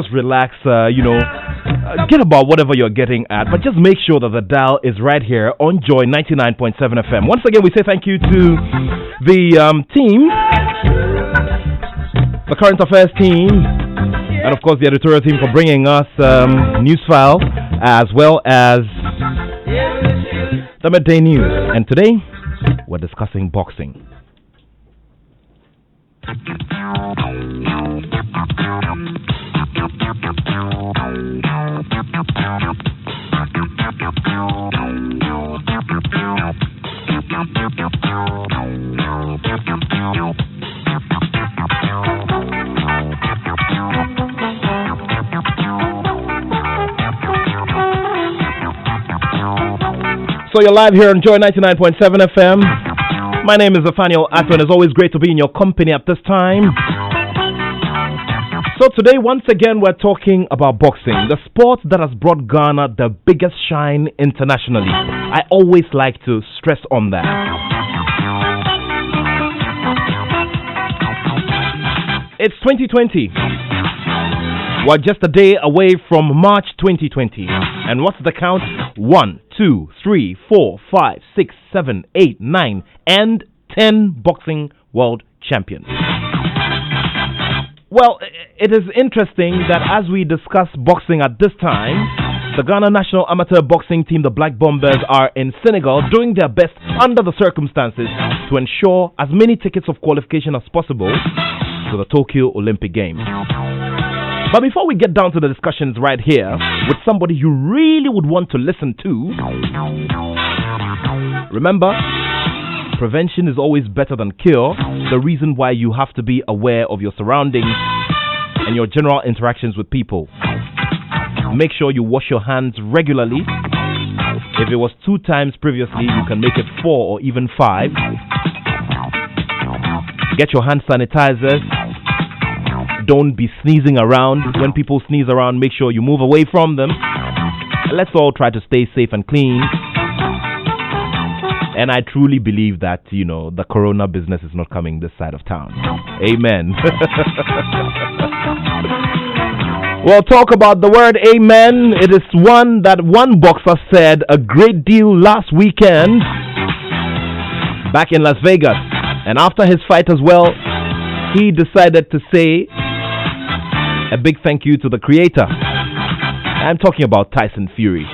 Just relax, get about whatever you're getting at, but just make sure that the dial is right here on Joy 99.7 FM. Once again, we say thank you to the team, the current affairs team, and of course the editorial team for bringing us news file as well as the midday news. And today, we're discussing boxing. So you're live here on Joy 99.7 FM. My name is Nathaniel Attoh, and it's always great to be in your company at this time. So today, once again, we're talking about boxing, the sport that has brought Ghana the biggest shine internationally. I always like to stress on that. It's 2020. We're just a day away from March 2020. And what's the count? 1, 2, 3, 4, 5, 6, 7, 8, 9, and 10 boxing world champions. Well, it is interesting that as we discuss boxing at this time, the Ghana national amateur boxing team, the Black Bombers, are in Senegal doing their best under the circumstances to ensure as many tickets of qualification as possible to the Tokyo Olympic Games. But before we get down to the discussions right here with somebody you really would want to listen to, remember, prevention is always better than cure. The reason why you have to be aware of your surroundings and your general interactions with people. Make sure you wash your hands regularly. If it was 2 times previously, you can make it 4 or even 5. Get your hand sanitizers. Don't be sneezing around. When people sneeze around, make sure you move away from them. Let's all try to stay safe and clean. And I truly believe that, the corona business is not coming this side of town. Amen. Well, talk about the word amen. It is one that one boxer said a great deal last weekend back in Las Vegas. And after his fight as well, he decided to say a big thank you to the creator. I'm talking about Tyson Fury.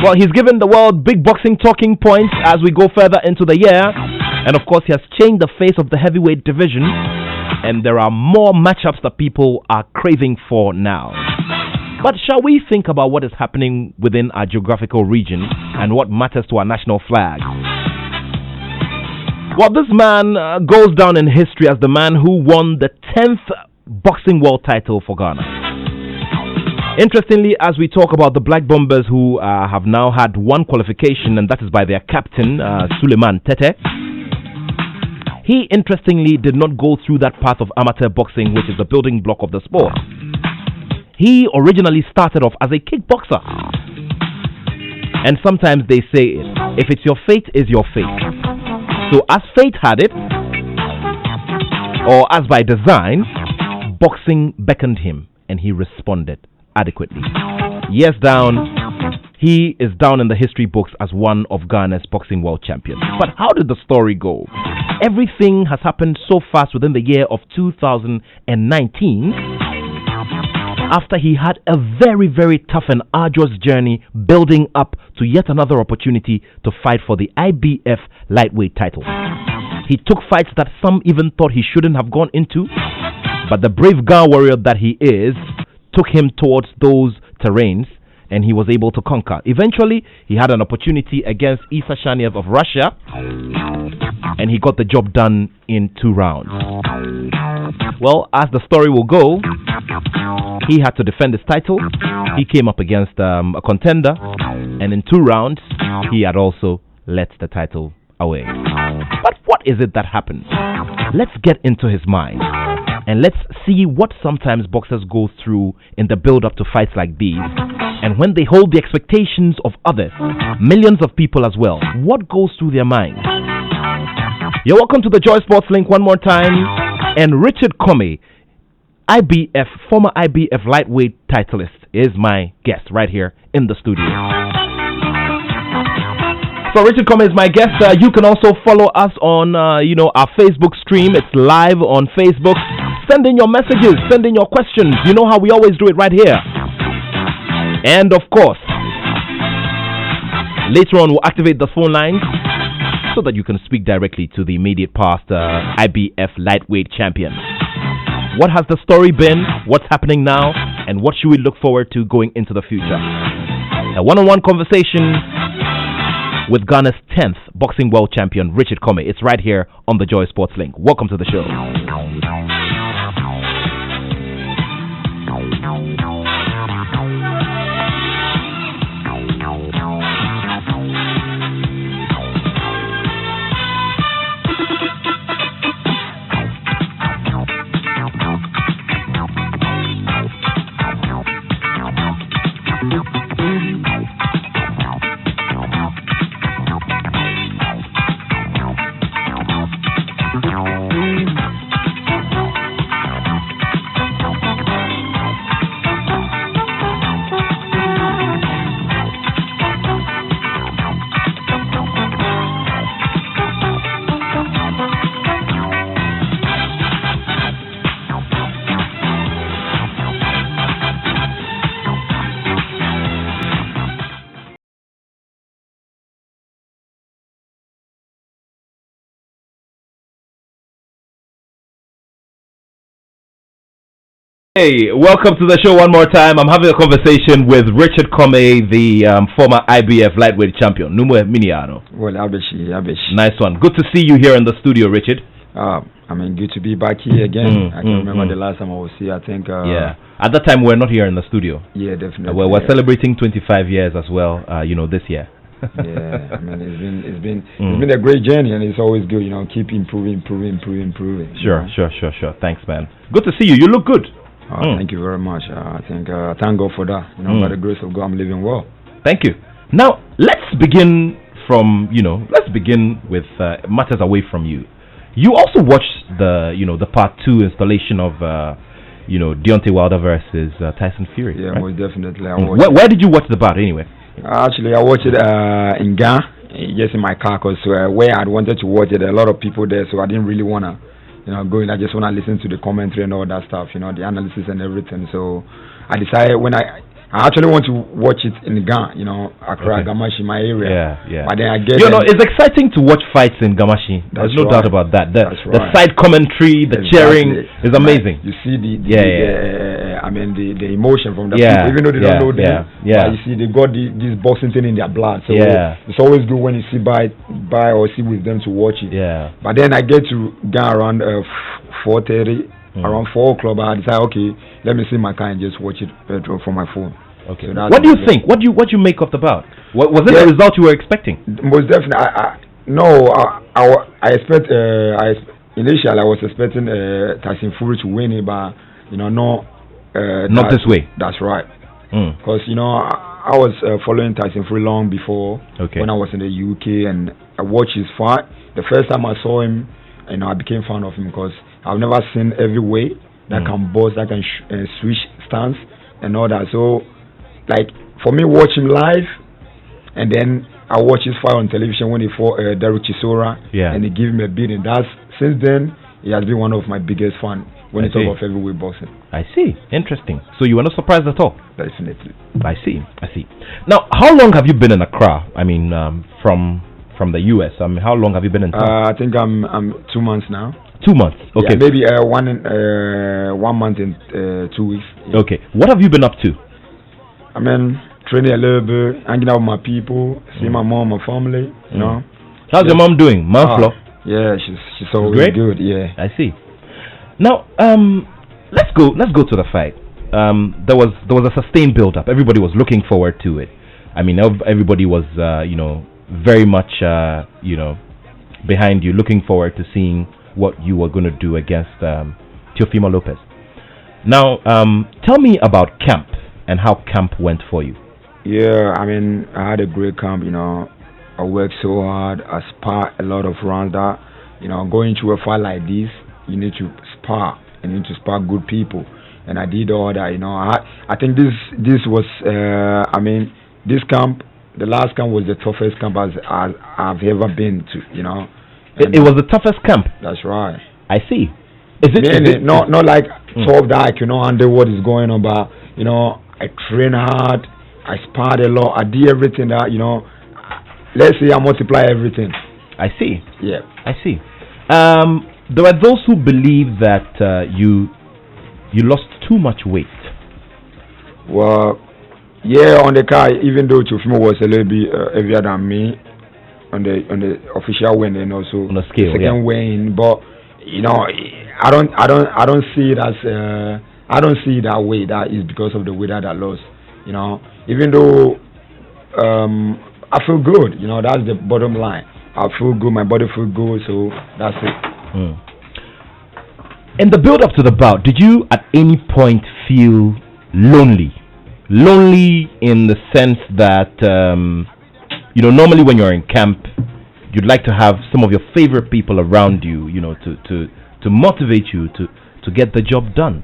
Well, he's given the world big boxing talking points as we go further into the year. And of course, he has changed the face of the heavyweight division. And there are more matchups that people are craving for now. But shall we think about what is happening within our geographical region and what matters to our national flag? Well, this man goes down in history as the man who won the 10th boxing world title for Ghana. Interestingly, as we talk about the Black Bombers who have now had one qualification, and that is by their captain, Suleiman Tete, he interestingly did not go through that path of amateur boxing, which is the building block of the sport. He originally started off as a kickboxer. And sometimes they say, if it's your fate, is your fate. So as fate had it, or as by design, boxing beckoned him and he responded adequately. Years down, he is down in the history books as one of Ghana's boxing world champions. But how did the story go? Everything has happened so fast within the year of 2019 after he had a very, very tough and arduous journey building up to yet another opportunity to fight for the IBF lightweight title. He took fights that some even thought he shouldn't have gone into, but the brave Ghana warrior that he is took him towards those terrains and he was able to conquer. Eventually, he had an opportunity against Isa Shaniev of Russia and he got the job done in 2 rounds. Well, as the story will go, he had to defend his title. He came up against a contender, and in 2 rounds, he had also let the title away. But what is it that happened? Let's get into his mind, and let's see what sometimes boxers go through in the build-up to fights like these, and when they hold the expectations of others, millions of people as well, what goes through their minds? You're welcome to the Joy Sports Link one more time, and Richard Comey former IBF lightweight titleist, is my guest right here in the studio. So Richard Comey is my guest. You can also follow us on, our Facebook stream. It's live on Facebook. Send in your messages. Send in your questions. You know how we always do it right here. And of course, later on we'll activate the phone lines so that you can speak directly to the immediate past IBF lightweight champion. What has the story been? What's happening now? And what should we look forward to going into the future? A one-on-one conversation with Ghana's 10th boxing world champion, Richard Comey. It's right here on the Joy Sports Link. Welcome to the show. Hey, welcome to the show one more time. I'm having a conversation with Richard Comey, the former IBF lightweight champion. Numu Miniano. Well, Abeshi. Nice one. Good to see you here in the studio, Richard. Good to be back here again. I can remember the last time I was here. I think. At that time, we're not here in the studio. Yeah, definitely. We're celebrating 25 years as well. This year. Yeah, it's been a great journey, and it's always good. Keep improving. Sure. Thanks, man. Good to see you. You look good. Thank you very much. I think thank God for that. By the grace of God, I'm living well. Thank you. Now let's begin with matters away from you. You also watched the part 2 installation of Deontay Wilder versus Tyson Fury. Yeah, right? most definitely. Where did you watch the bout anyway? Actually, I watched it in Ghana, just in my car, because where I wanted to watch it, there are a lot of people there, so I didn't really wanna. Going, I just want to listen to the commentary and all that stuff, the analysis and everything. So I decided I actually want to watch it in Ghana, Accra, Gamashi, my area. Yeah. But then I get it's exciting to watch fights in Gamashi. There's no doubt about that. The side commentary, the cheering is amazing. You see the emotion from the people, even though they don't know them. But you see, they got this boxing thing in their blood. So it's always good when you see by or see with them to watch it. Yeah. But then I get to Ghana around 4:30. Around 4 o'clock, I decided, okay, let me see my car and just watch it from my phone. Okay. So what do you think? What you make of the bout? Was it the result you were expecting? Most definitely. Initially I was expecting Tyson Fury to win it, but not this way. That's right. Because I was following Tyson Fury long before when I was in the UK, and I watched his fight. The first time I saw him, I became fan of him because I've never seen every way that can box, that can switch stance and all that. So, for me, watch him live, and then I watch his fight on television when he fought Derek Chisora, and he gave him a beating. Since then, he has been one of my biggest fans when you talk of heavyweight boxing. I see. Interesting. So you were not surprised at all? Definitely. I see. Now, how long have you been in Accra? I mean, from the US. How long have you been in town? I think I'm 2 months now. 2 months. Okay. Yeah, maybe 1 month and 2 weeks. Yeah. Okay. What have you been up to? Training a little bit, hanging out with my people, seeing my mom, my family. How's your mom doing, Mom Flo? Yeah, she's always great. Good. Yeah, I see. Now, let's go to the fight. There was a sustained build-up. Everybody was looking forward to it. I mean, everybody was very much behind you, looking forward to seeing what you were going to do against Teofimo Lopez. Now, tell me about camp and how camp went for you. Yeah, I had a great camp. I worked so hard. I sparred a lot of rounds. That going to a fight like this, you need to spar and then to spark good people. And I did all that, you know. I think this was, this camp, the last camp was the toughest camp I've ever been to, you know. It was the toughest camp. That's right. I see. Is it not like tough that I cannot handle what is going on, but you know, I train hard, I sparred a lot, I did everything that, you know. Let's say I multiply everything. I see. Yeah. I see. There are those who believe that you lost too much weight. Well, yeah, on the car, even though Chufimo was a little bit heavier than me on the official weighing and also on the scale, second weighing, but you know, I don't see it as I don't see it that way. That is because of the weight that I lost. You know, even though I feel good, you know, that's the bottom line. I feel good, my body feels good, so that's it. In the build up to the bout, did you at any point feel lonely? Lonely in the sense that you know, normally when you're in camp, you'd like to have some of your favorite people around you, you know, to motivate you to get the job done.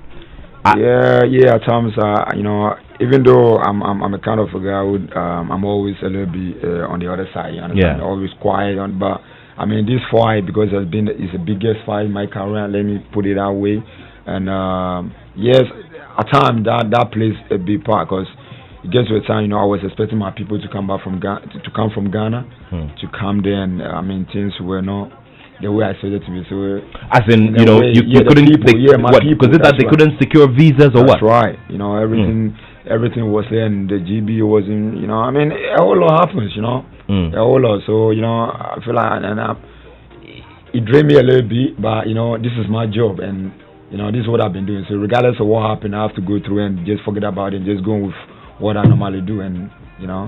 Yeah. At times, you know, even though I'm a kind of a guy who I'm always a little bit on the other side. You understand? Yeah. Always quiet, but I mean this fight, because it's the biggest fight in my career. Let me put it that way. And yes, at times that plays a big part, because it gets to a time, you know, I was expecting my people to come back from Ghana, to come from Ghana, to come there, and I mean things were not the way I expected to be. So, as in, you know, you couldn't, my people, because that they couldn't secure visas or what? That's right. You know, everything was there, and the GB wasn't. You know, I mean, a whole lot happens. You know, a whole lot. So, you know, I feel like it drained me a little bit, but you know, this is my job, and you know, this is what I've been doing. So, regardless of what happened, I have to go through and just forget about it and just go with what I normally do. And you know,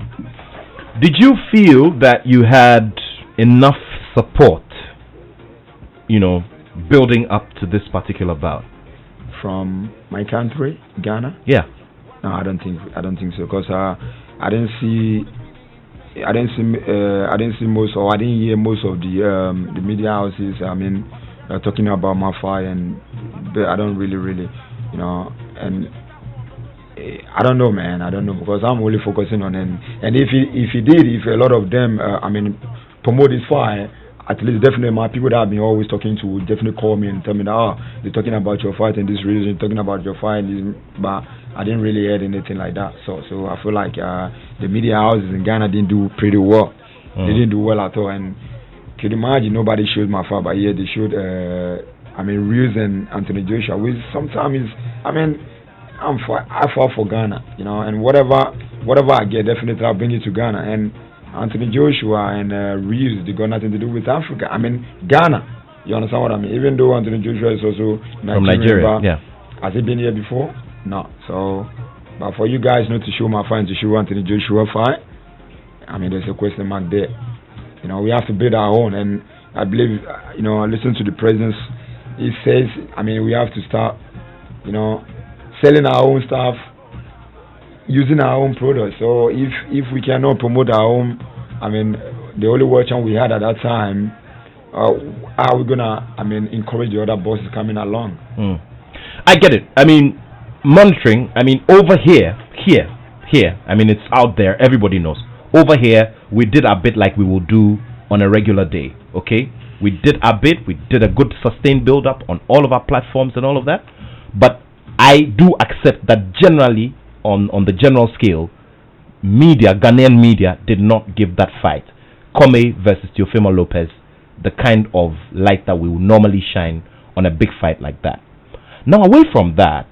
did you feel that you had enough support, you know, building up to this particular bout from my country, Ghana? Yeah. No, I don't think so, because I didn't see most, or I didn't hear most of the media houses. I mean, talking about my fight, and I don't really, you know, and I don't know, man. I don't know, because I'm only focusing on him. And if a lot of them, promote this fight, at least definitely my people that I've been always talking to would definitely call me and tell me that, they're talking about your fight and this reason, talking about your fight, but I didn't really hear anything like that. So I feel like the media houses in Ghana didn't do pretty well. They didn't do well at all. And could you imagine, nobody showed my fight, but yeah, they showed Reeves and Anthony Joshua, which sometimes is, I mean, I fought for Ghana, you know, and whatever I get, definitely I'll bring it to Ghana. And Anthony Joshua and Reeves, they got nothing to do with Africa. I mean, Ghana. You understand what I mean? Even though Anthony Joshua is also from Nigeria, yeah. Has he been here before? No. So, but for you guys not to show my fight, to show Anthony Joshua fight, I mean, there's a question mark there. You know, we have to build our own, and I believe, you know, I listen to the president. He says, I mean, we have to start, you know, selling our own stuff, using our own products. So if we cannot promote our own, I mean, the only watch we had at that time, how are we gonna, I mean, encourage the other bosses coming along? I get it. I mean, monitoring. I mean, over here. I mean, it's out there. Everybody knows. Over here, we did our bit like we will do on a regular day. Okay, we did our bit. We did a good sustained build up on all of our platforms and all of that. But I do accept that generally, on the general scale, Ghanaian media did not give that fight, Kome versus Teofimo Lopez, the kind of light that we would normally shine on a big fight like that. Now, away from that,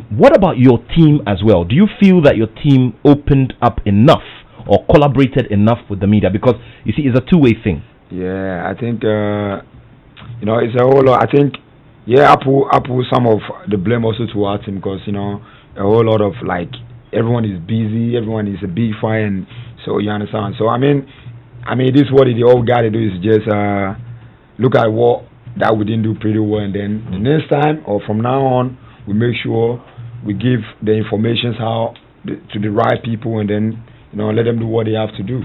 what about your team as well? Do you feel that your team opened up enough or collaborated enough with the media? Because, you see, it's a two-way thing. Yeah, I think, you know, it's a whole lot. I think, yeah, I put some of the blame also towards him, because, you know, a whole lot of, like, everyone is busy, everyone is a big fight, and so you understand. So, I mean, this is what the old guy to do, is just look at what that we didn't do pretty well, and then the next time, or from now on, we make sure we give the information to the right people, and then, you know, let them do what they have to do.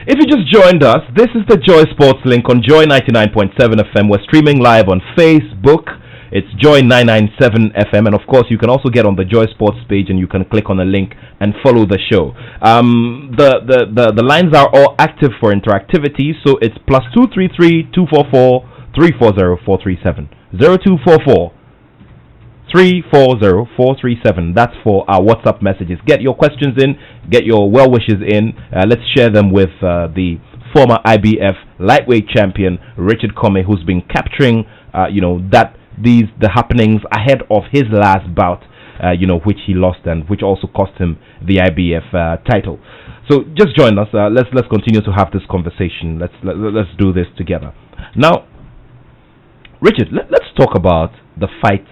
If you just joined us, this is the Joy Sports Link on Joy 99.7 FM. We're streaming live on Facebook, It's Joy 997 FM, and of course you can also get on the Joy Sports page and you can click on a link and follow the show. The lines are all active for interactivity, so it's +233 244 340 437 0244 340 437. That's for our WhatsApp messages. Get your questions in, get your well wishes in. Let's share them with the former IBF lightweight champion Richard Comey, who's been capturing the happenings ahead of his last bout, which he lost and which also cost him the IBF title. So just join us. Let's continue to have this conversation. Let's do this together. Now, Richard, let's talk about the fight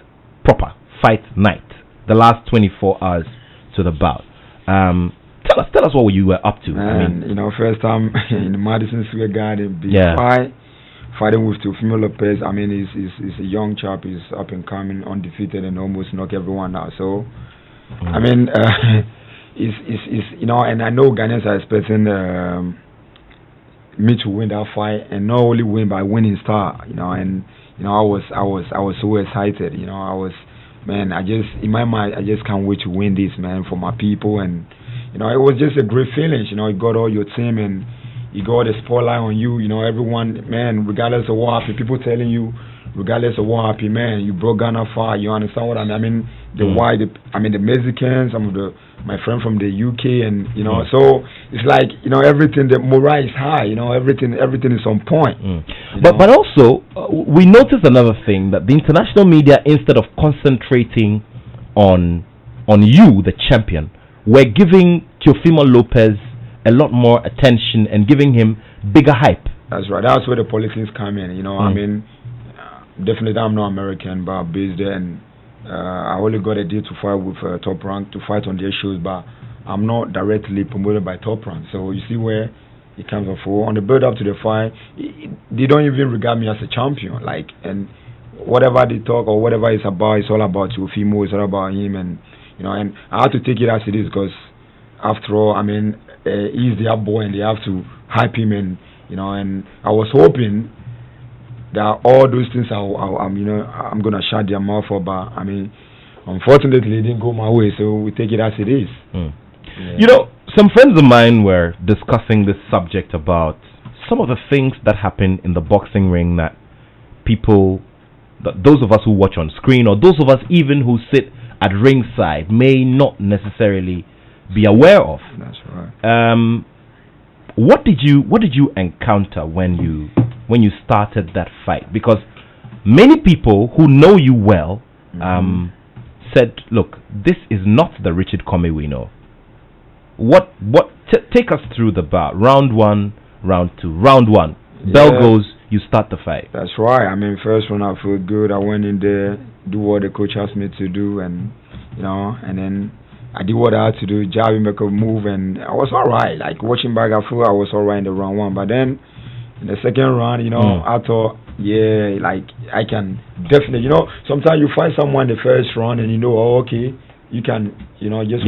night, the last 24 hours to the bout. Tell us what you were up to. Man, first time in the Madison Square Garden, fighting with Teofimo Lopez. He's a young chap. He's up and coming, undefeated, and almost knock everyone out. So, and I know Ghanaians are expecting me to win that fight, and not only win by winning style. I was so excited. In my mind, I just can't wait to win this, man, for my people. And it was just a great feeling. You got all your team and you got the spotlight on you. Everyone, man, regardless of what happened, people telling you, regardless of what happened, man, you brought Ghana far. You understand what I mean? The Mexicans, some of my friend from the UK, and so it's like everything. The morale is high. Everything is on point. But also we noticed another thing, that the international media, instead of concentrating on you, the champion, were giving Teofimo Lopez a lot more attention and giving him bigger hype. That's right. That's where the politics come in. Definitely I'm not American, but based there, and I only got a deal to fight with Top Rank to fight on their shows, but I'm not directly promoted by Top Rank. So you see where it comes from. On the build up to the fight, they don't even regard me as a champion. And whatever they talk or whatever it's about, it's all about Teofimo. It's all about him, and and I have to take it as it is, because after all, he's their boy, and they have to hype him, and I was hoping that all those things I'm gonna shut their mouth for, but unfortunately it didn't go my way, so we take it as it is. Some friends of mine were discussing this subject about some of the things that happen in the boxing ring that those of us who watch on screen, or those of us even who sit at ringside, may not necessarily be aware of. That's right. What did you encounter when you started that fight? Because many people who know you well said, "Look, this is not the Richard Comey we know." Take us through the bout. Round 1, round 2, round 1. Bell goes, you start the fight. That's right. First one I feel good. I went in there, do what the coach asked me to do, and and then I did what I had to do, jab, make a move, and I was alright. Watching back, I feel I was alright in the round 1. But then in the second round, I thought, I can definitely, sometimes you find someone in the first round and okay, you can, you just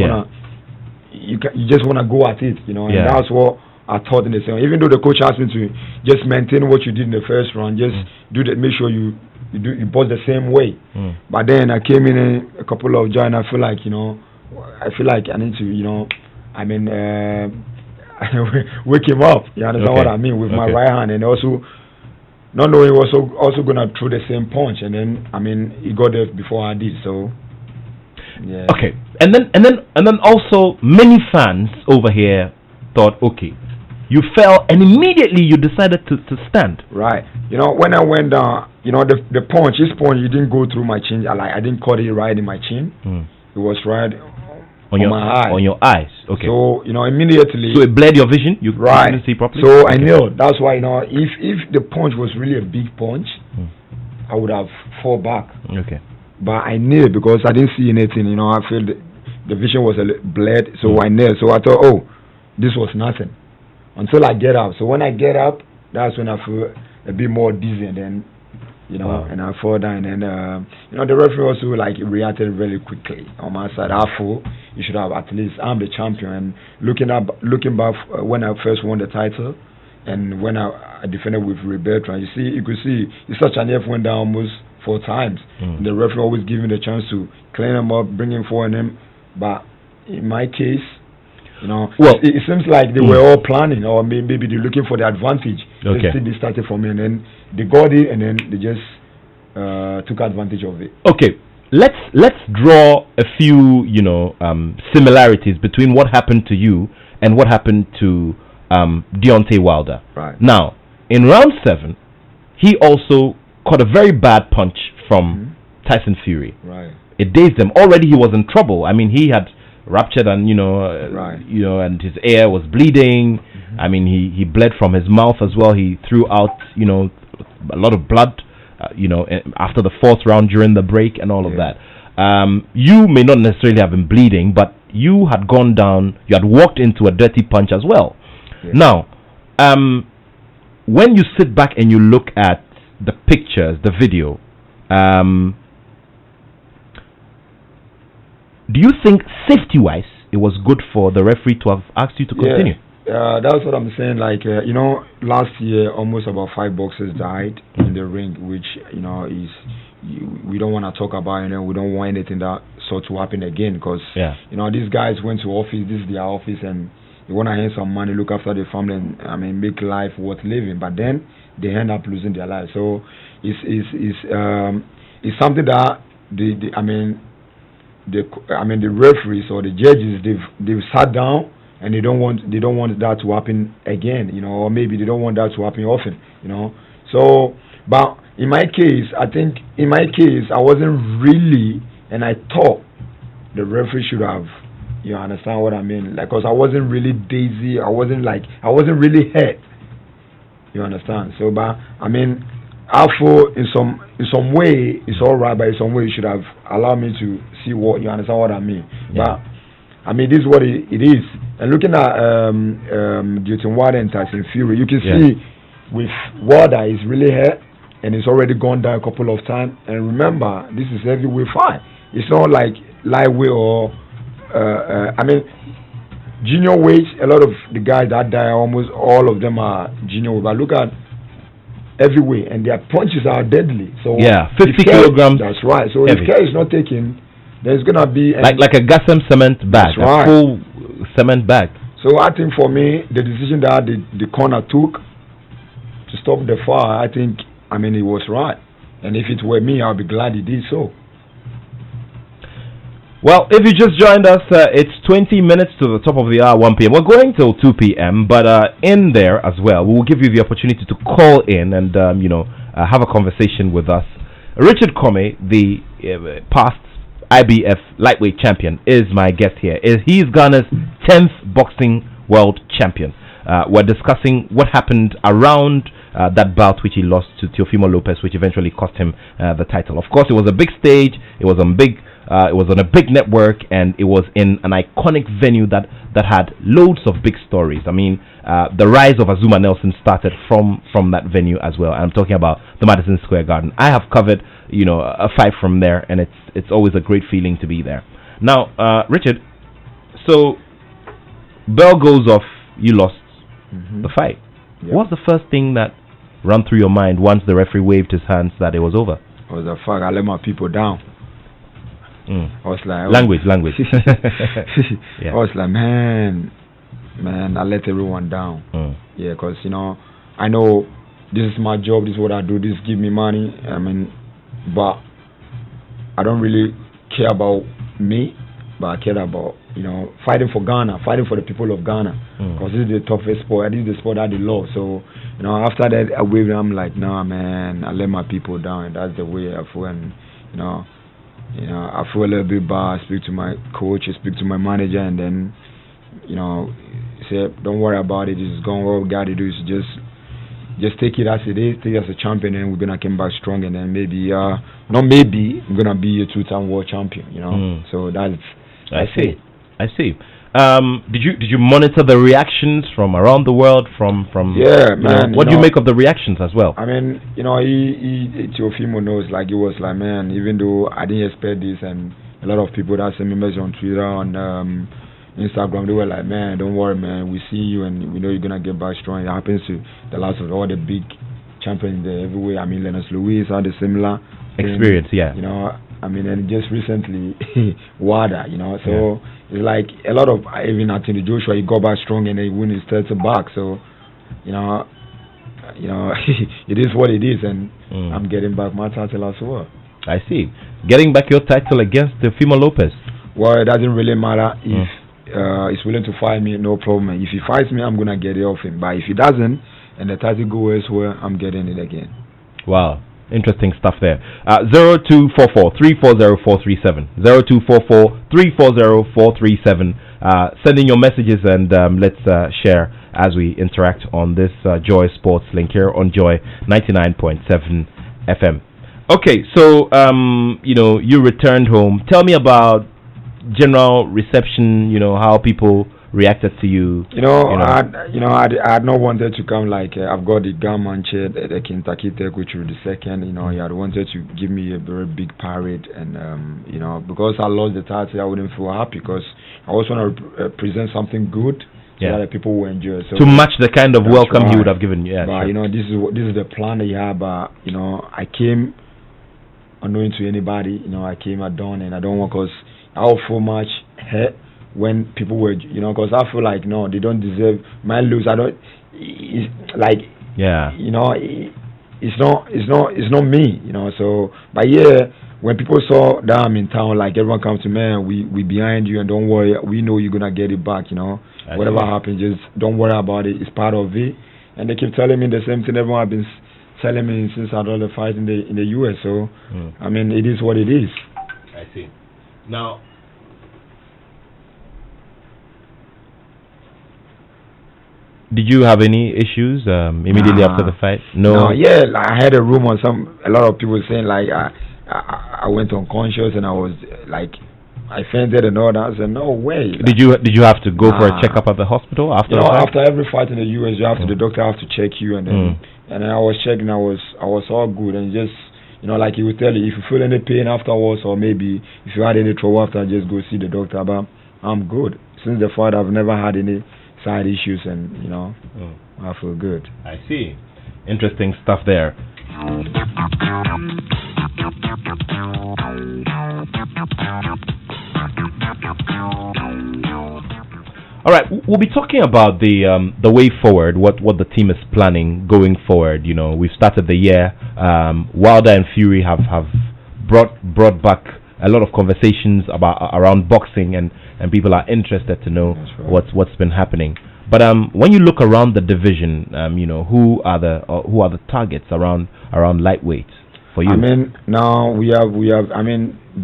wanna go at it, and that's what I thought in the second. Even though the coach asked me to just maintain what you did in the first round, just do that, make sure you both the same way. But then I came in a couple of joints, I feel like I need to wake him up. You understand what I mean, with my right hand, and also not knowing he was also gonna throw the same punch, and then he got there before I did. So yeah. Okay, and then also many fans over here thought, okay, you fell and immediately you decided to stand. Right. When I went down, the punch, his punch, it didn't go through my chin. I didn't cut it right in my chin. It was right on my eye. On your eyes. Okay. So immediately. So it blurred your vision. You couldn't see properly. So I knew. That's why if the punch was really a big punch, I would have fall back. Okay. But I knew, because I didn't see anything. I feel the vision was a blurred. So I knew. So I thought, this was nothing until I get up. So when I get up, that's when I feel a bit more dizzy, and then and I fall down, and the referee also reacted really quickly on my side. I feel you should have, at least, I'm the champion, and looking back when I first won the title, and when I defended with Ray Bertrand, you could see it's such an F went down almost 4 times. The referee always give him the chance to clean him up, bring him forward him. But in my case, well, it seems like they were all planning, or maybe they're looking for the advantage. Okay. They started from me, and then they got it, and then they just took advantage of it. Okay, let's draw a few, similarities between what happened to you and what happened to Deontay Wilder. Right. Now, in round 7, he also caught a very bad punch from Tyson Fury. Right. It dazed him. Already he was in trouble. I mean, he had ruptured, and and his ear was bleeding. I mean, he bled from his mouth as well. He threw out a lot of blood after the 4th round during the break and all of that. You may not necessarily have been bleeding, but you had gone down, you had walked into a dirty punch as well. Now, when you sit back and you look at the pictures, the video, do you think safety-wise it was good for the referee to have asked you to continue? That's what I'm saying. Like, last year almost about 5 boxers died in the ring, which we don't want to talk about. We don't want anything that sort to happen again, because these guys went to office. This is their office, and they want to earn some money, look after their family, and make life worth living. But then they end up losing their life. So it's something that the referees or the judges, they've sat down, and they don't want that to happen again, or maybe they don't want that to happen often, So, but in my case, I wasn't really, and I thought the referee should have, you understand what I mean? Like, cause I wasn't really dizzy, I wasn't really hurt, you understand? So, but I mean, I feel in some way it's all right, but in some way you should have allowed me to see what, you understand what I mean? But I mean, this is what it is. And looking at Deontay Wilder and Tyson Fury, you can see with Wilder is really hurt, and it's already gone down a couple of times. And remember, this is heavyweight fight. It's not like lightweight or junior weight. A lot of the guys that die, almost all of them are junior weight. But look at heavyweight, and their punches are deadly. So 50 kilograms. That's right. So if care is not taken, there's gonna be like a Gassam cement bag, a full cement bag. So I think for me, the decision that the corner took to stop the fight, I think it was right. And if it were me, I'll be glad he did so. Well, if you just joined us, it's 20 minutes to the top of the hour, 1 p.m. We're going till 2 p.m., but in there as well, we will give you the opportunity to call in and, have a conversation with us. Richard Comey, the past IBF lightweight champion, is my guest here. He's Ghana's 10th boxing world champion. We're discussing what happened around that bout which he lost to Teofimo Lopez, which eventually cost him the title. Of course, it was a big stage. It was on a big network, and it was in an iconic venue that had loads of big stories. I mean, the rise of Azuma Nelson started from that venue as well. I'm talking about the Madison Square Garden. I have covered, a fight from there, and it's always a great feeling to be there. Now, Richard, so bell goes off. You lost the fight. Yep. What's the first thing that ran through your mind once the referee waved his hands that it was over? It was the fact I let my people down. I was like, language. I was like, man, I let everyone down. Yeah, because I know this is my job, this is what I do, this give me money. But I don't really care about me, but I care about fighting for Ghana, fighting for the people of Ghana, because this is the toughest sport. This is the sport that they love. So after that I waved, I'm like, nah, man, I let my people down, and that's the way I feel. And I feel a little bit bad. I speak to my coach, I speak to my manager, and then, say, don't worry about it. It's going. What we got to do is just take it as it is. Take it as a champion, and we're gonna come back strong. And then maybe, not maybe, I'm gonna be a 2-time world champion. So that's. I see. Did you monitor the reactions from around the world? From man. What do you make of the reactions as well? Teofimo knows. Like, it was like, man, even though I didn't expect this, and a lot of people that send me messages on Twitter, on Instagram, they were like, man, don't worry, man, we see you, and we know you're gonna get back strong. It happens to the last of all the big champions there everywhere. Lennox Lewis had a similar experience. Yeah. You know, I mean, and just recently, WADA. You know, so it's like a lot of even Anthony Joshua. He got back strong and he win his third back. So, you know, it is what it is, and I'm getting back my title as well. I see. Getting back your title against Fimo Lopez. Well, it doesn't really matter if he's willing to fight me. No problem. If he fights me, I'm gonna get it off him. But if he doesn't, and the title goes elsewhere, I'm getting it again. Wow. Interesting stuff there. 0244-340-437. 0244-340-437. Send in your messages and let's share as we interact on this Joy Sports Link here on Joy 99.7 FM. Okay, so you returned home. Tell me about general reception. How people reacted to you. I had not wanted to come. I've got the Gunman chair, the Kentucky Tech, which was the second. He had wanted to give me a very big parade, and because I lost the title, I wouldn't feel happy because I also want to present something good. So that people will enjoy. So to match the kind of welcome he would have given you. Yeah, but sure. This is the plan that you have. I came unknowing to anybody. I came at dawn, and I don't want because I will feel much hurt when people were, because I feel like no, they don't deserve my lose. I don't. It's like it's not me. So but when people saw that I'm in town, like everyone comes to me, we behind you, and don't worry, we know you're gonna get it back. Whatever happens, just don't worry about it. It's part of it. And they keep telling me the same thing everyone has been telling me since I done the fight in the US. So I mean, it is what it is. I see. Now, did you have any issues immediately after the fight? No. I had a rumor. A lot of people saying I went unconscious and I was I fainted and all that. I said, no way. Did you have to go for a checkup at the hospital after the fight? After every fight in the US, the doctor has to check you, and then I was checking. I was all good, and just he would tell you if you feel any pain afterwards, or maybe if you had any trouble after, just go see the doctor. But I'm good. Since the fight, I've never had any side issues, and I feel good. I see. Interesting stuff there. All right, we'll be talking about the way forward, what the team is planning going forward. We've started the year. Wilder and Fury have brought back a lot of conversations around boxing, and people are interested to know what's been happening. But when you look around the division, who are the targets around lightweight for you? I mean, now we have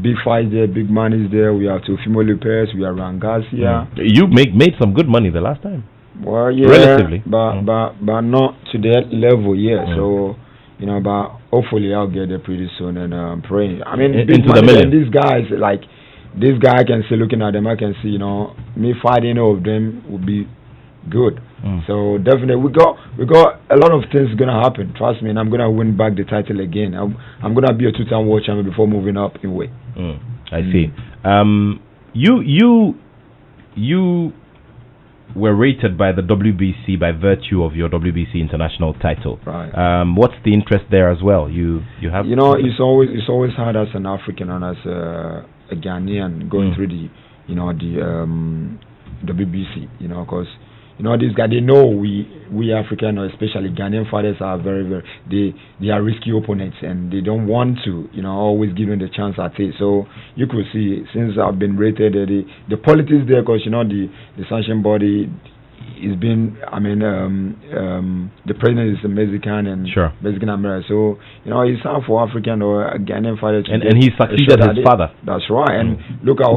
big fights there, big money is there. We have Teofimo Lopez, we have Ryan Garcia. You made some good money the last time. Well, yeah, relatively, but not to that level yet. So but hopefully I'll get there pretty soon, and I'm praying. I mean, big into the million. And these guys, this guy, I can see looking at them, I can see me fighting all of them would be good. So definitely we got a lot of things gonna happen. Trust me, and I'm gonna win back the title again. I'm gonna be a 2-time world champion before moving up in weight. I see. You were rated by the WBC by virtue of your WBC international title. Right. What's the interest there as well? You have. It's always hard as an African and as a Ghanaian going through the WBC. Because. These guys, they know we African, or especially Ghanaian fighters, are very, very, they are risky opponents, and they don't want to, always give them the chance at it. So you could see, since I've been rated, the politics there, because, the sanction body is been, the president is a Mexican and Mexican American. So, it's time for African or Ghanaian fighters. And he succeeded his father. That's right. And look at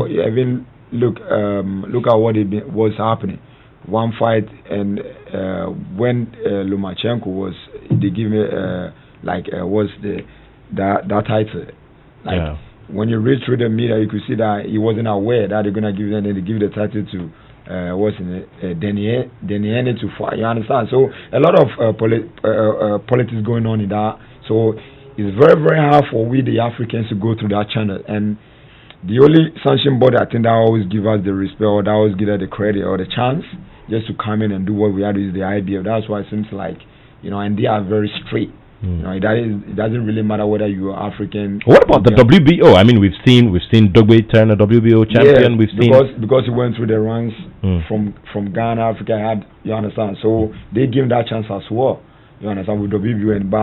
what was happening. One fight, and when Lomachenko they give me was that title. When you read through the media, you could see that he wasn't aware that they're gonna give them. They give the title to Deniene to fight. You understand? So a lot of politics going on in that. So it's very, very hard for we the Africans to go through that channel. And the only sanction body I think that always give us the respect, or that always give us the credit or the chance just to come in and do what we have is the IBF. That's why it seems like, and they are very straight. You know, it doesn't really matter whether you are African. What about the WBO? I mean, we've seen Dogbe turn a WBO champion. Because he went through the ranks from Ghana, Africa. You understand? So they give him that chance as well. You understand, with WBO and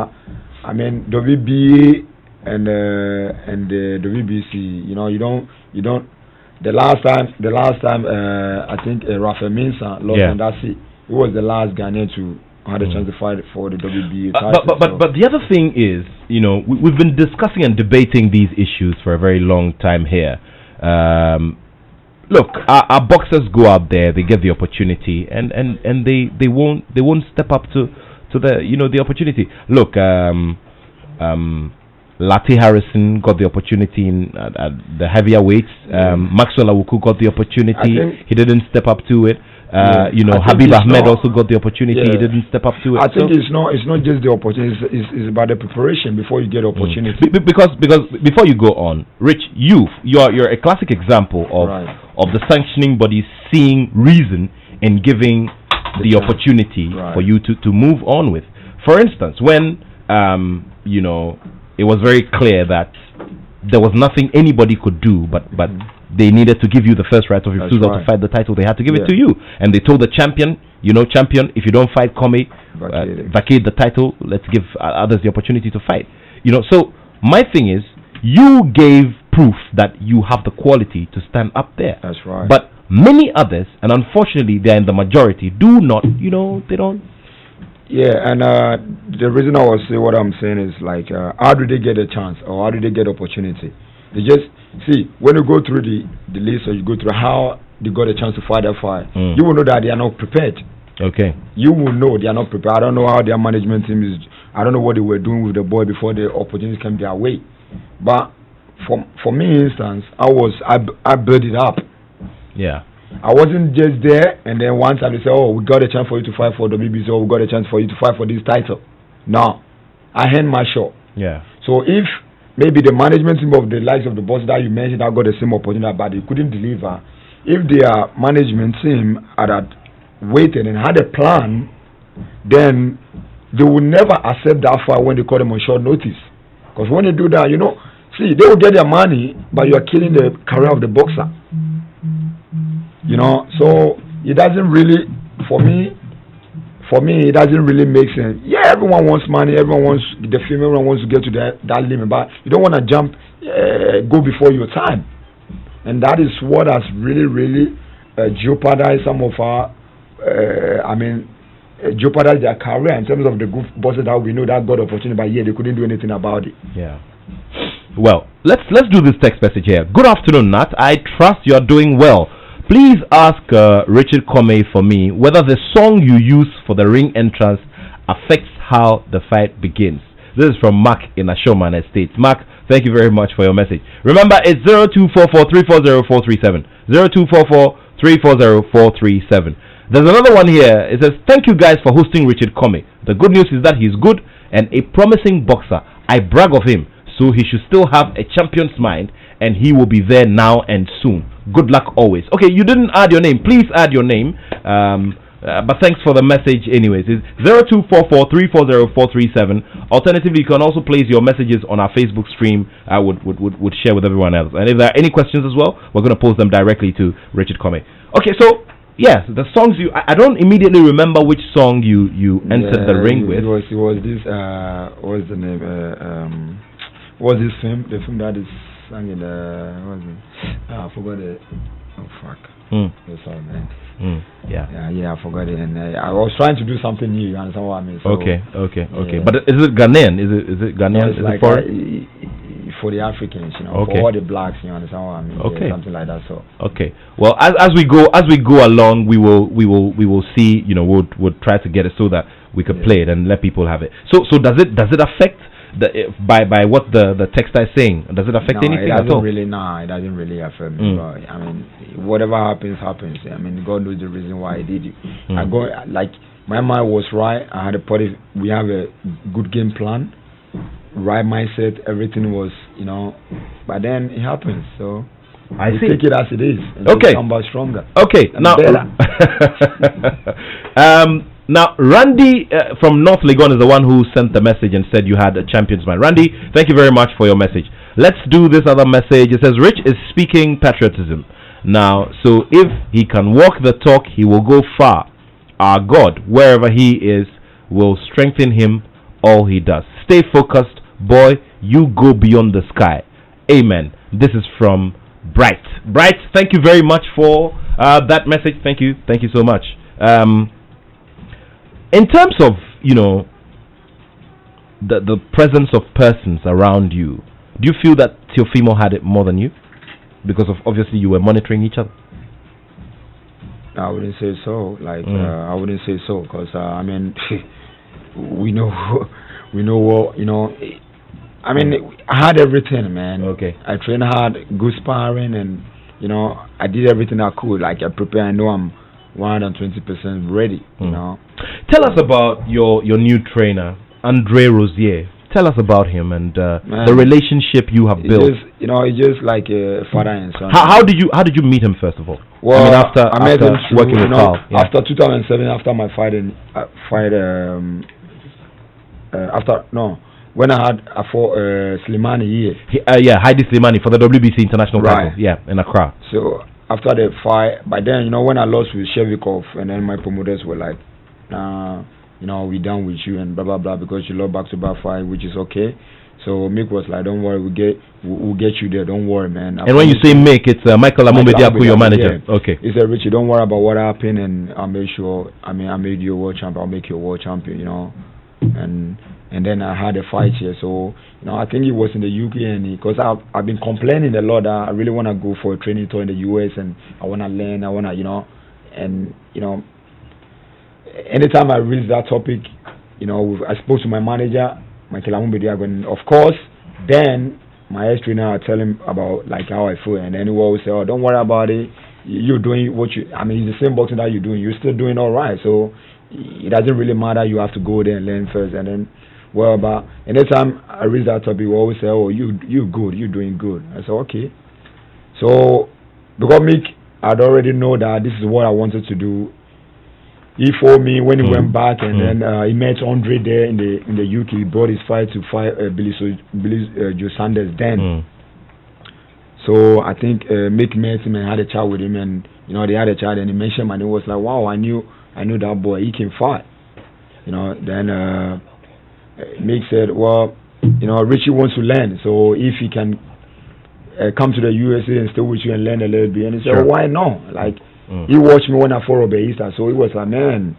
I mean WBA and the WBC. You know, you don't. The last time I think Rafael Mensah lost, and that's it. He was the last Ghanaian to had a chance to fight for the WBA title. But the other thing is, you know, we've been discussing and debating these issues for a very long time here. Look, our boxers go out there, they get the opportunity, and they won't step up to the, you know, the opportunity. Look, Lati Harrison got the opportunity at the heavier weights. Maxwell Awuku got the opportunity. He didn't step up to it. You know, Habib Ahmed also got the opportunity. He didn't step up to it. I think it's not just the opportunity. It's about the preparation before you get opportunity. Because before you go on, Rich, you're a classic example of the sanctioning bodies seeing reason in giving the opportunity for you to move on with. For instance, when you know, it was very clear that there was nothing anybody could do, but they needed to give you the first right of refusal to fight the title. They had to give it to you, and they told the champion, you know, champion, if you don't fight Kome, vacate the title. Let's give others the opportunity to fight. You know, so my thing is, you gave proof that you have the quality to stand up there. That's right. But many others, and unfortunately they're in the majority, do not. You know, they don't. Yeah, and the reason I was saying what I'm saying is like, how do they get a chance, or how do they get opportunity? They just see, when you go through the list, or you go through how they got a chance to fight that fight, you will know that they are not prepared. Okay. You will know they are not prepared. I don't know how their management team is. I don't know what they were doing with the boy before the opportunity came their way. But for me, instance, I built it up. Yeah. I wasn't just there, and then one time they say, "Oh, we got a chance for you to fight for the WBC, or we got a chance for you to fight for this title." No, I hand my shot. Yeah. So if maybe the management team of the likes of the boss that you mentioned that got the same opportunity, but they couldn't deliver, if their management team had waited and had a plan, then they would never accept that fight when they call them on short notice. Because when they do that, you know, see, they will get their money, but you are killing the career of the boxer. You know, so it doesn't really, for me, it doesn't really make sense. Yeah, everyone wants money, everyone wants the fame, everyone wants to get to that limit, but you don't want to jump, go before your time. And that is what has really jeopardized some of our, jeopardized their career in terms of the good bosses that we know that got opportunity, but yeah, they couldn't do anything about it. Yeah. Well, let's do this text message here. Good afternoon, Nat. I trust you're doing well. Please ask Richard Kome for me whether the song you use for the ring entrance affects how the fight begins. This is from Mark in Ashoman Estate. Mark, thank you very much for your message. Remember, it's 0244-340-437. 0244-340-437. There's another one here. It says, thank you guys for hosting Richard Kome. The good news is that he's good and a promising boxer. I brag of him, so he should still have a champion's mind, and he will be there now and soon. Good luck always. Okay, you didn't add your name. Please add your name. But thanks for the message anyways. It's 0244-340-437. Alternatively, you can also place your messages on our Facebook stream. I would share with everyone else. And if there are any questions as well, we're going to post them directly to Richard Kome. Okay, so yes, the songs I don't immediately remember which song you entered the ring with. It was this what was the name? What was this film? The film that is sang in what was it? I forgot it. Oh fuck. Sorry, man. Yeah, I forgot it. And I was trying to do something new. You understand what I mean? So, okay. But is it Ghanaian? Is it Ghanaian? No, it's like for the Africans, you know, for all the blacks. You understand what I mean? Okay, yeah, something like that. So okay. Well, as we go along, we will see. You know, we'll try to get it so that we could play it and let people have it. So does it affect? By what the text is saying, does it affect anything at all? It doesn't really affect me. But, I mean, whatever happens. I mean, God knows the reason why I did it. I go like my mind was right. I had we have a good game plan, right mindset. Everything was, you know, but then it happens. So I take it as it is. And okay. Come back stronger. Okay. Now, Now, Randy from North Legon is the one who sent the message and said you had a champion's mind. Randy, thank you very much for your message. Let's do this other message. It says, Rich is speaking patriotism. Now, so if he can walk the talk, he will go far. Our God, wherever he is, will strengthen him all he does. Stay focused, boy. You go beyond the sky. Amen. This is from Bright. Bright, thank you very much for that message. Thank you so much. In terms of, the presence of persons around you, do you feel that Teofimo had it more than you? Because of obviously you were monitoring each other. I wouldn't say so. I wouldn't say so because we know what I had everything, man. Okay. I trained hard, good sparring, and I did everything I could. I prepared. I know I'm 120% ready. Tell us about your new trainer, Andre Rosier. Tell us about him and the relationship you have built. It's just like a father and son. How did you meet him first of all? Well, after working with Carl. Yeah. After 2007, after my when I fought Slimani here. Heidi Slimani for the WBC International title. Yeah, in Accra. So after the fight, by then, when I lost with Shevikov, and then my promoters were like, nah, we done with you and blah blah blah because you lost back-to-back fight, which is okay. So Mick was like, don't worry, we'll get you there. Don't worry, man. And when you say Mick, it's Michael Amumbediaku, your manager. Yeah. Okay. He said, Richie, don't worry about what happened, and I'll make sure. I made you a world champion. I'll make you a world champion. And then I had a fight here. So I think it was in the UK, and because I've been complaining a lot that I really want to go for a training tour in the US, and I want to learn. I want to anytime I reach that topic, I spoke to my manager, Michael Amumbediago, and of course, then my ex-trainer, I tell him about how I feel, and then he will always say, oh, don't worry about it. You're doing what it's the same boxing that you're doing. You're still doing all right. So it doesn't really matter. You have to go there and learn first, and then, but anytime I reach that topic, we always say, oh, you're good. You're doing good. I said, okay. So because Mick, I'd already know that this is what I wanted to do. He phoned me when he went back, and then he met Andre there in the UK. He brought his fight to fight Billy Joe Sanders then. So I think Mick met him and had a chat with him, and they had a chat, and he mentioned my name. Was like, wow, I knew that boy. He can fight. Then Mick said, well, Richie wants to learn, so if he can come to the USA and stay with you and learn a little bit, and he said, well, why not? He watched me when I fought Robert Easter, so he was like, man,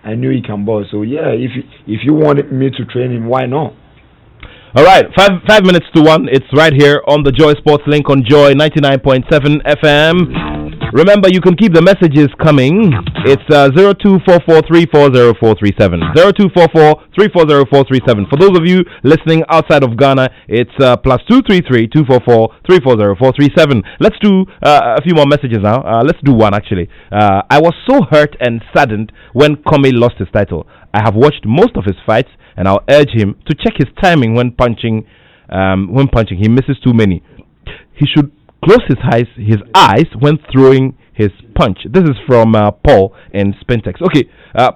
I knew he can box. So yeah, if you wanted me to train him, why not? All right, 5 minutes to 1. It's right here on the Joy Sports Link on Joy 99.7 FM. Remember, you can keep the messages coming. It's 0244340437. 0244340437. For those of you listening outside of Ghana, it's +233-244-340437. Let's do a few more messages now. Let's do one actually. I was so hurt and saddened when Comey lost his title. I have watched most of his fights, and I'll urge him to check his timing when punching. He misses too many. He should close his eyes when throwing his punch. This is from Paul in Spintex. Okay,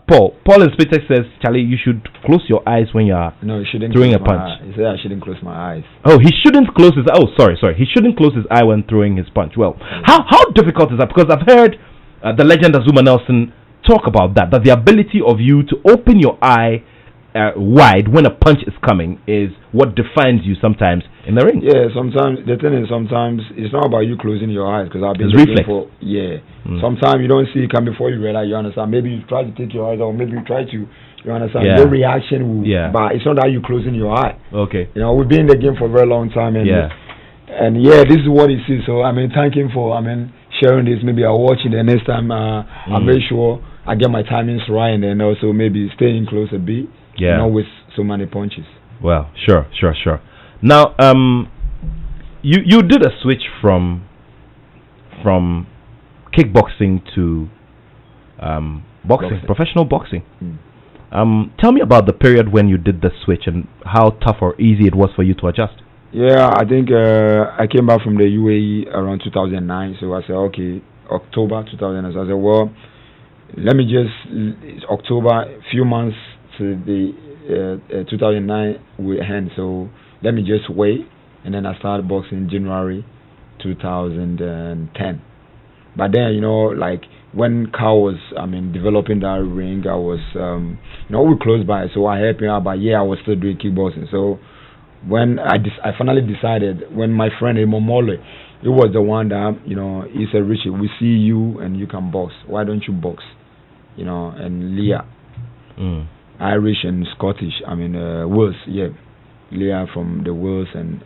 Paul in Spintex says, Charlie, you should close your eyes when you are throwing a punch. He said I shouldn't close my eyes. Oh, he shouldn't close his. Oh, sorry. He shouldn't close his eye when throwing his punch. Well, how difficult is that? Because I've heard the legend Azuma Nelson talk about that the ability of you to open your eye wide when a punch is coming is what defines you sometimes in the ring. Yeah, sometimes the thing is, sometimes it's not about you closing your eyes, because I've been reflex. Sometimes you don't see it come before you realize, you understand. Maybe you try to take your eyes off, maybe you try to, you understand. Your reaction will, but it's not that you closing your eye. Okay. We've been in the game for a very long time, and this is what he sees. So thank him for sharing this. Maybe I'll watch it the next time. I'll make sure I get my timings right, and then also maybe staying close a bit. Yeah. Not with so many punches. Well, sure. Now, you did a switch from kickboxing to boxing, professional boxing. Tell me about the period when you did the switch and how tough or easy it was for you to adjust. Yeah, I think I came back from the UAE around 2009. So I said, okay, October 2009. So I said, well, let me just October, few months to the 2009 will end. So let me just wait, and then I started boxing January 2010. But then, you know, like when Carl was, developing that ring, I was, we close by, so I helped him out. But yeah, I was still doing kickboxing. So when I finally decided, when my friend Momole, he was the one that, he said, Richard, we see you and you can box. Why don't you box? And Leah, Irish and Scottish, Wales, yeah. Leah from the Wales, and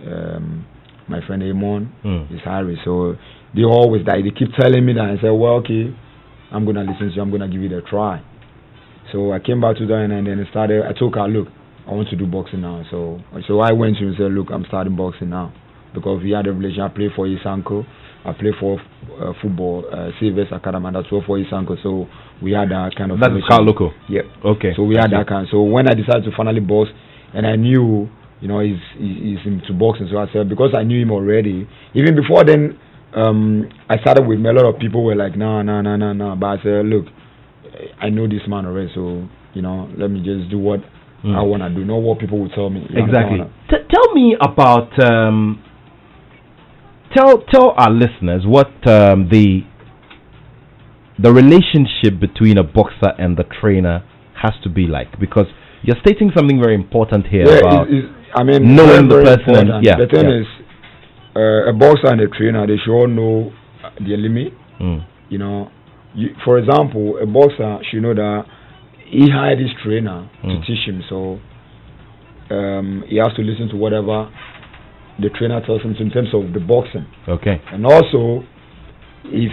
my friend Amon is Irish. So they always they keep telling me that. I said, well, okay, I'm gonna listen to you. I'm gonna give it a try. So I came back to that, and then I told her, look, I want to do boxing now. So I went to him and said, look, I'm starting boxing now, because we had a relation. I played for Isanko. I played for football, Silvers Academy, and that's for Isanko. So we had that kind of. That's Carl Loco. Yeah. Okay. So we had that kind. So when I decided to finally box, and I knew, he's into boxing. So I said, because I knew him already, even before then, I started with a lot of people were like, no. But I said, look, I know this man already, so let me just do what I want to do, not what people will tell me. Exactly. Tell me about. Tell our listeners what the relationship between a boxer and the trainer has to be like, because you're stating something very important here about knowing the person. And, the thing is, a boxer and a trainer, they should all know their limit. For example, a boxer should know that he hired his trainer to teach him, so he has to listen to whatever the trainer tells him in terms of the boxing. Okay. And also, if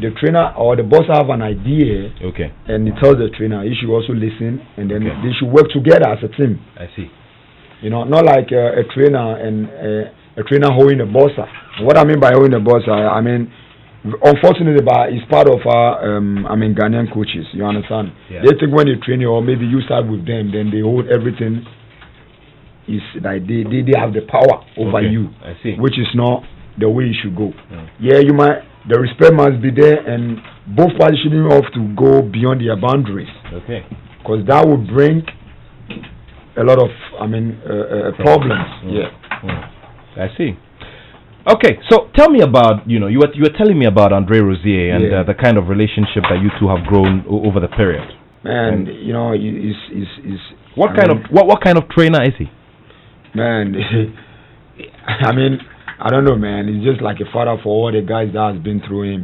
the trainer or the boxer have an idea, and he tells the trainer, he should also listen, and then they should work together as a team. I see. Not like a trainer and a trainer holding a boxer. What I mean by holding a boxer, unfortunately, but it's part of our Ghanaian coaches. You understand? Yeah. They think when you train you, or maybe you start with them, then they hold everything. Is like they have the power over you. I see. Which is not the way it should go. Yeah, the respect must be there, and both parties shouldn't have to go beyond their boundaries. Okay. Because that would bring a lot of problems. I see. Okay, so tell me about, you were telling me about Andre Rosier and the kind of relationship that you two have grown over the period. Man, what kind of trainer is he? Man, I don't know, man. He's just like a father for all the guys that has been through him.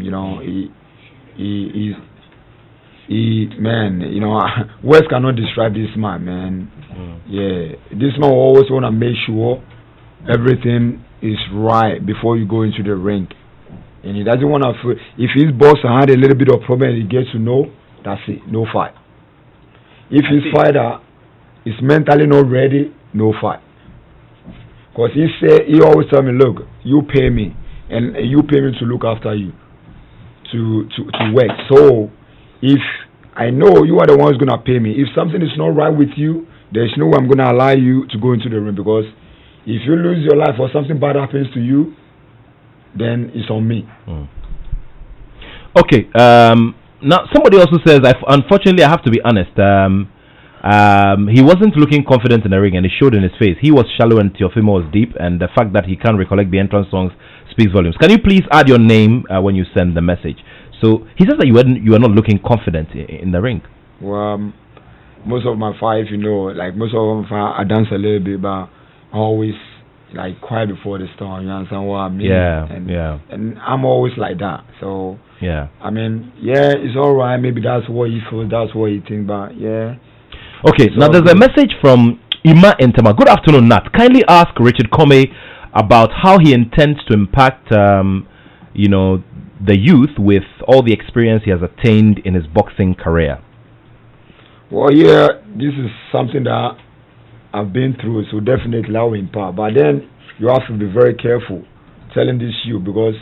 Words cannot describe this man. Yeah, this man always want to make sure everything is right before you go into the ring, and he doesn't want to. If his boss had a little bit of problem, and he gets to know, that's it, no fight. If his fighter is mentally not ready, no fight. Because he always tell me, look, you pay me, and you pay me to look after you, to work. So if I know you are the ones gonna pay me, if something is not right with you, there's no way I'm gonna allow you to go into the ring, because if you lose your life or something bad happens to you, then it's on me. Okay. Now somebody also says, unfortunately, I have to be honest. He wasn't looking confident in the ring, and it showed in his face. He was shallow and Teofimo was deep, and the fact that he can't recollect the entrance songs speaks volumes. Can you please add your name when you send the message? So he says that you were not looking confident in the ring. Well, most of my fights, most of them, I dance a little bit, but I always quiet before the storm. You understand what I mean? Yeah. And I'm always like that. So yeah. It's all right. Maybe that's what he feels. That's what he thinks. But yeah. Okay, now there's a message from Ima Entema. Good afternoon, Nat. Kindly ask Richard Comey about how he intends to impact, the youth with all the experience he has attained in his boxing career. Well, yeah, this is something that I've been through, so definitely I will impact. But then you have to be very careful telling this youth, because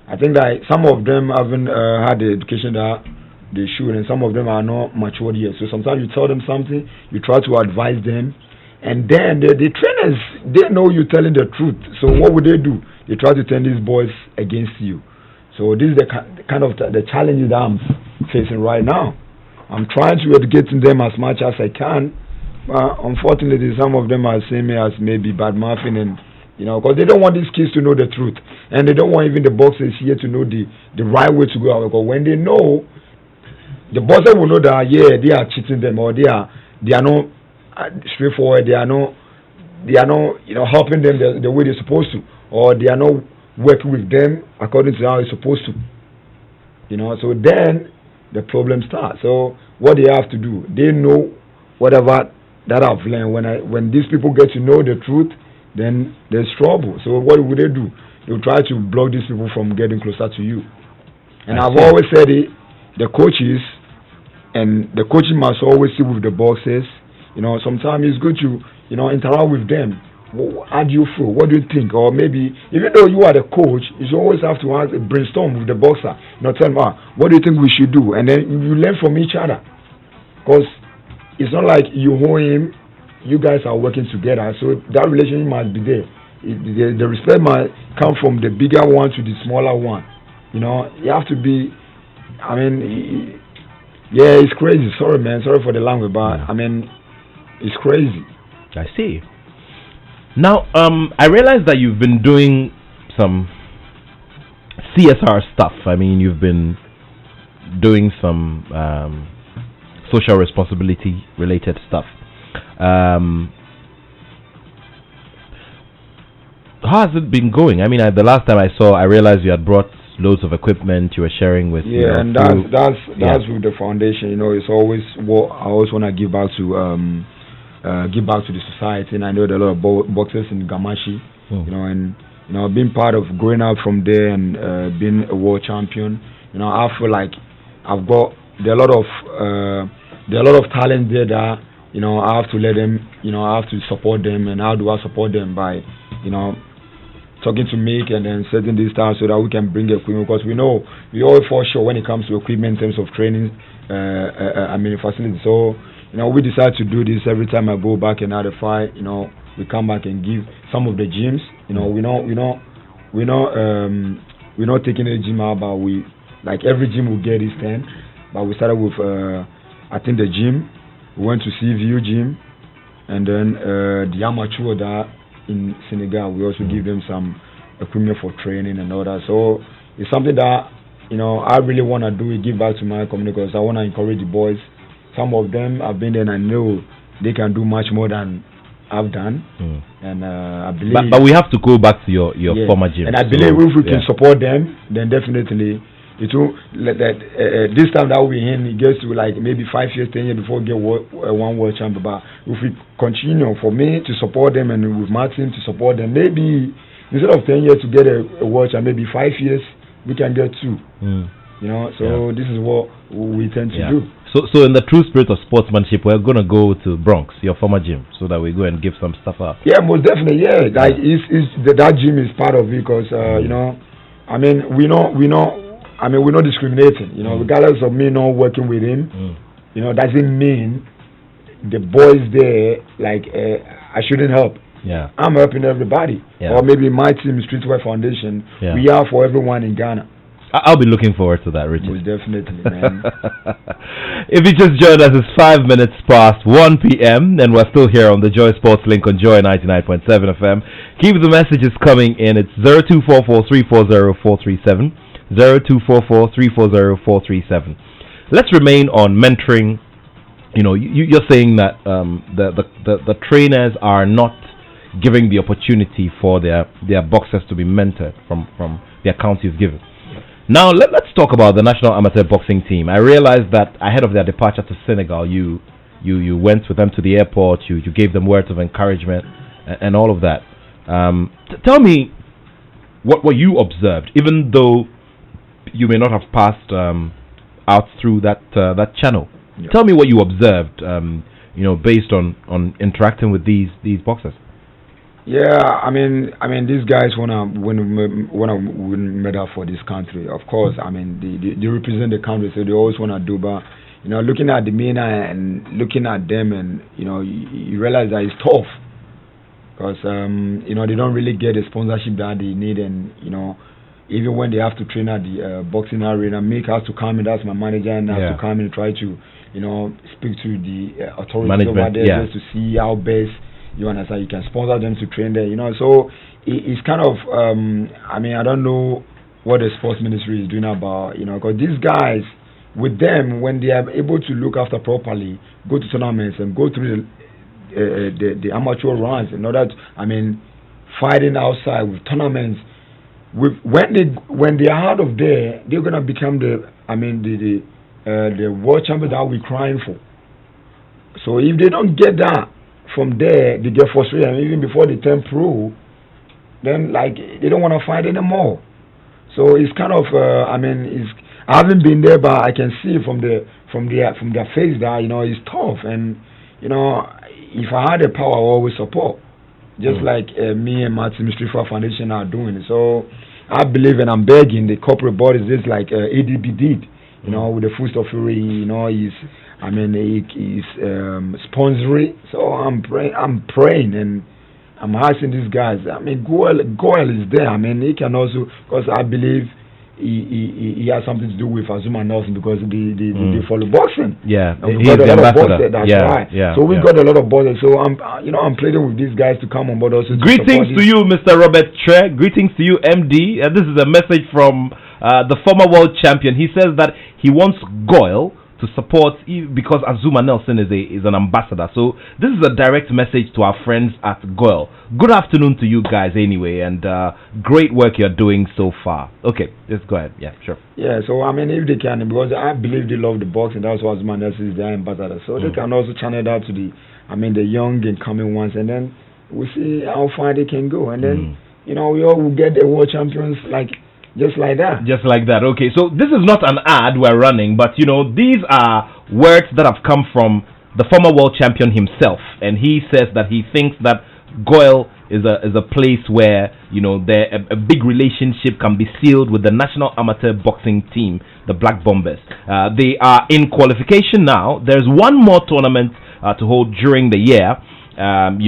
I think that some of them haven't had the education that they should, and some of them are not matured yet. So sometimes you tell them something, you try to advise them, and then the trainers, they know you're telling the truth. So what would they do? They try to turn these boys against you. So this is the kind of the challenges that I'm facing right now. I'm trying to educate them as much as I can. Unfortunately, some of them are seeing me as maybe bad mouthing, and because they don't want these kids to know the truth, and they don't want even the boxers here to know the right way to go. Because when they know, the boxer will know that they are cheating them, or they are not straightforward. They are not helping them the way they're supposed to, or they are not working with them according to how it's supposed to. So then the problem starts. So what they have to do, they know whatever that I've learned. When these people get to know the truth, then there's trouble. So what would they do? They'll try to block these people from getting closer to you. And I've always said it, the coaches and the coaching must always sit with the boxers. Sometimes it's good to interact with them. How do you feel? What do you think? Or maybe even though you are the coach, you always have to brainstorm with the boxer. Tell them, what do you think we should do? And then you learn from each other. Because it's not like you owe him. You guys are working together, so that relationship must be there. The respect must come from the bigger one to the smaller one. You have to be. It's crazy. Sorry, man. Sorry for the language, but it's crazy. I see. Now, I realize that you've been doing some CSR stuff. You've been doing some social responsibility related stuff. How has it been going? The last time I realized you had brought loads of equipment you were sharing with. And that's with the foundation. It's always what I always want to give back to the society. And I know there are a lot of boxers in Gamashi. And being part of growing up from there and being a world champion. I feel like I've got there are a lot of talent there that. I have to let them, I have to support them. And how do I support them? By, talking to Mick and then setting this down so that we can bring equipment. Because we know, we all fall short when it comes to equipment in terms of training, facilities. So, we decide to do this every time I go back and out of fight, we come back and give some of the gyms. We're not taking a gym out, but like every gym will get its tent. But we started with, I think the gym. We went to CVU gym, and then the amateur that in Senegal, we also give them some equipment for training and all that. So it's something that I really want to do. Give back to my community because I want to encourage the boys. Some of them have been there, and I know they can do much more than I've done. And I believe. But we have to go back to your former gym. And I believe if we can support them, then definitely. It will this time that we're in, it gets to like maybe 5 years, 10 years before we get one world champion. But if we continue, for me to support them and with my team to support them, maybe instead of 10 years to get a world champion, maybe 5 years we can get 2. This is what we tend to do. So in the true spirit of sportsmanship, we're gonna go to Bronx, your former gym, so that we go and give some stuff up. Yeah, most definitely. Yeah, like that gym is part of it because we're not discriminating, regardless of me not working with him, doesn't mean the boys there, I shouldn't help. Yeah. I'm helping everybody. Yeah. Or maybe my team, Streetwear Foundation, we are for everyone in Ghana. I'll be looking forward to that, Richard. Most definitely, man. If you just joined us, it's 5 minutes past 1 p.m. and we're still here on the Joy Sports link on Joy 99.7 FM. Keep the messages coming in. It's 0244-340-437. 0244-340-437. Let's remain on mentoring. You're saying that the trainers are not giving the opportunity for their boxers to be mentored from the accounts you've given. Now let's talk about the national amateur boxing team. I realized that ahead of their departure to Senegal, you went with them to the airport. You gave them words of encouragement and all of that. Tell me what you observed, even though you may not have passed out through that channel. Yeah. Tell me what you observed, based on interacting with these boxers. Yeah, I mean, these guys wanna win medal for this country. Of course, they represent the country, so they always wanna do. But looking at the MENA and looking at them, and you realize that it's tough because they don't really get the sponsorship that they need, and even when they have to train at the boxing arena, Mick has to come in. That's my manager, and has to come in and try to speak to the authorities over there just to see how best you understand. You can sponsor them to train there. So it's kind of I don't know what the sports ministry is doing about because these guys, with them, when they are able to look after properly, go to tournaments and go through the amateur runs in order to, fighting outside with tournaments. When they are out of there, they're gonna become the world champion that we're crying for. So if they don't get that from there, they get frustrated, and even before they turn pro, then they don't want to fight anymore. So it's kind of I haven't been there, but I can see from their face that it's tough, and if I had the power, I would always support. Just like me and Martin Mystery Foundation are doing. So I believe, and I'm begging the corporate bodies, just like ADB did, with the food stuff, he's sponsoring. So I'm praying, and I'm asking these guys. Goyle is there. He can also, because I believe he has something to do with Azuma Nelson, because they follow boxing. Yeah, he's the ambassador. That's right. Yeah, so we've got a lot of boxers. So I'm pleading with these guys to come on board also. Greetings to you, Mr. Robert Tre. Greetings to you, MD. This is a message from the former world champion. He says that he wants Goyle to support because Azuma Nelson is an ambassador. So this is a direct message to our friends at Goyle. Good afternoon to you guys anyway, and great work you're doing so far. Okay, let's go ahead. Yeah, sure. Yeah, so if they can, because I believe they love the boxing, that's why Azuma Nelson is their ambassador. So they can also channel that to the young and coming ones, and then we'll see how far they can go, and then we all will get the world champions just like that. Just like that. Okay, so this is not an ad we're running, but these are words that have come from the former world champion himself, and he says that he thinks that Goyle is a place where a big relationship can be sealed with the national amateur boxing team, the Black Bombers. They are in qualification now. There's one more tournament to hold during the year. And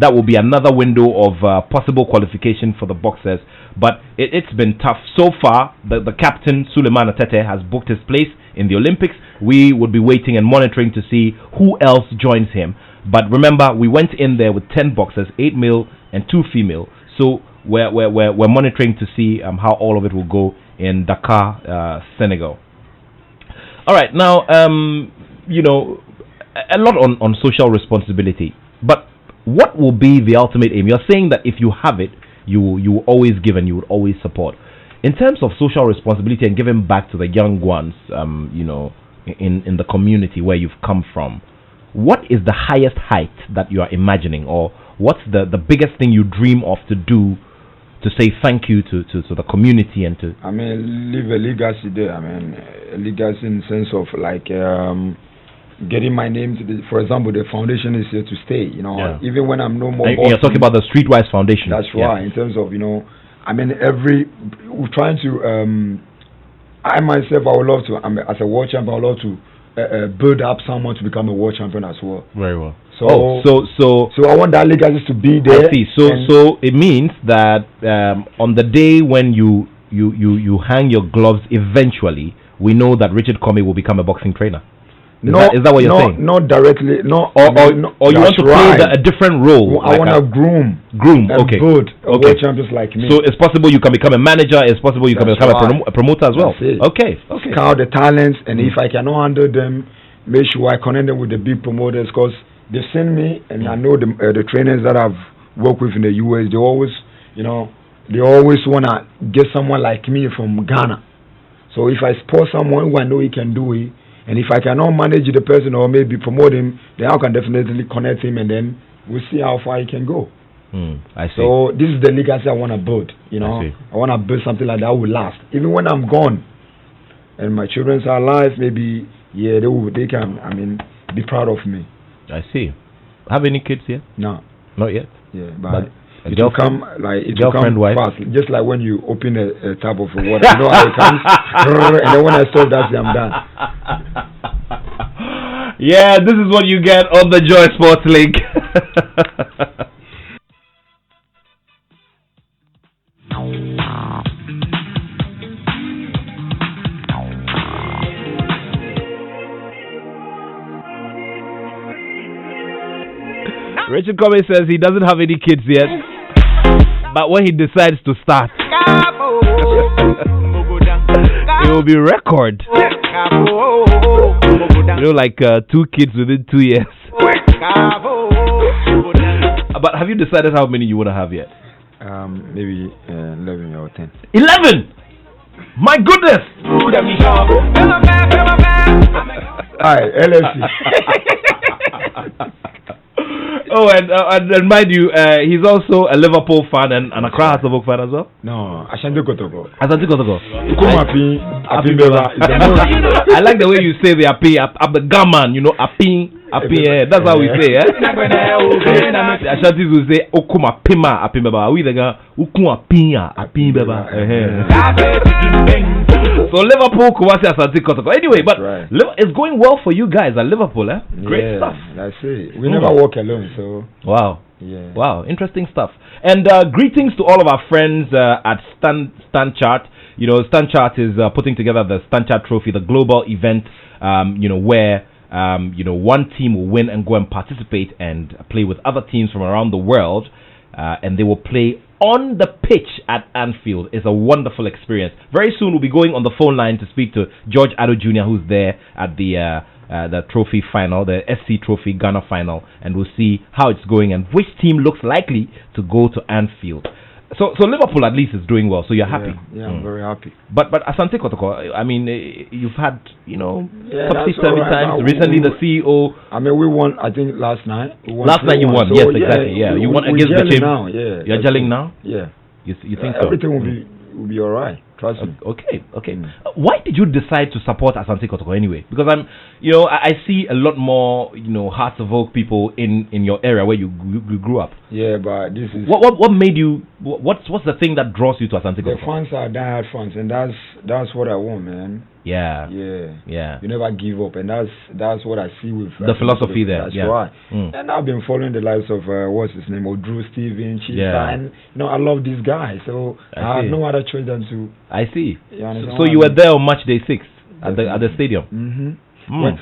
that will be another window of possible qualification for the boxers. But it's been tough so far. The captain, Suleiman Atete, has booked his place in the Olympics. We would be waiting and monitoring to see who else joins him. But remember, we went in there with 10 boxers, 8 male and 2 female. So we're monitoring to see how all of it will go in Dakar, Senegal. All right, now a lot on social responsibility, but what will be the ultimate aim? You're saying that if you have it, you will always give and you will always support. In terms of social responsibility and giving back to the young ones, in the community where you've come from, what is the highest height that you are imagining, or what's the biggest thing you dream of to do to say thank you to the community and to? Leave a legacy there. A legacy in the sense of getting my name to for example, the foundation is here to stay. Even when I'm no more. You're talking about the Streetwise Foundation. That's right. In terms of we're trying to. I myself, I would love to. As a world champion, I would love to build up someone to become a world champion as well. Very well. So I want that legacy to be there. I see. So it means that on the day when you hang your gloves, eventually, we know that Richard Comey will become a boxing trainer. Is that what you're saying? Not directly. No. Or you want to play a different role? I want to groom. Okay. Build world champions like me. So it's possible you can become a manager. It's possible you can become a promoter as well. Okay. Scout the talents, and if I cannot handle them, make sure I connect them with the big promoters, because they've seen me, and I know the trainers that I've worked with in the US. They always, they always wanna get someone like me from Ghana. So if I support someone who I know he can do it, and if I cannot manage the person or maybe promote him, then I can definitely connect him, and then we'll see how far he can go. I see. So this is the legacy I want to build. I want to build something like that will last. Even when I'm gone and my children are alive, maybe they can be proud of me. I see. Have any kids yet? No, not yet. Yeah, but it will come wife? fast, just like when you open a tap of water. You know how it comes, and then when I stop, that's it, I'm done. Yeah, this is what you get on the Joy Sports Link. Richard Comey says he doesn't have any kids yet, but when he decides to start, it will be record. Like 2 kids within 2 years. But have you decided how many you want to have yet? Maybe 11 or 10. 11! My goodness! Alright, LFC. Oh, and mind you, he's also a Liverpool fan and a Accra Hasselhoff fan as well? No, Ashanti Kotoko. Ashanti Kotoko. I like the way you say the Api. I'm the gaman, Api. That's how we say, eh? The Ashantis will say, Okuma Pima, Api Beba. We the guy, Ukuma Pia, Api Beba. So Liverpool, Kumasi, Ashanti Kotoko. Anyway, but it's going well for you guys at Liverpool, eh? Great stuff. That's it. We never walk alone, so. Wow. Yeah. Wow, interesting stuff. And greetings to all of our friends at Stan Chart. Stan Chart is putting together the Stan Chart Trophy, the global event, where one team will win and go and participate and play with other teams from around the world, and they will play on the pitch at Anfield. It's a wonderful experience. Very soon we'll be going on the phone line to speak to George Attoh Jr., who's there at the trophy final, the SC Trophy Ghana final, and we'll see how it's going and which team looks likely to go to Anfield. So Liverpool at least is doing well, so you're happy. Yeah, I'm very happy. But Asante Kotoko, I mean, you've had, topsy-turvy times. Recently, the CEO... I mean, we won, I think, last night. Last night you won, so yes, exactly. Yeah, you won against the team. Now, yeah. You're gelling now? Yeah. You think so? Everything will be all right. Trust me. Okay. Why did you decide to support Asante Kotoko anyway? Because I see a lot more, Hearts of Oak people in your area where you grew up. Yeah, but this is what made you? What's the thing that draws you to Asante Kotoko? The fans are diehard fans, and that's what I want, man. Yeah. You never give up, and that's what I see with the philosophy there. That's right. And I've been following the lives of what's his name, Drew Steven, and I love this guy, so I have no other choice than to. I see. So you were there on match day 6 at the stadium. Mm-hmm. When,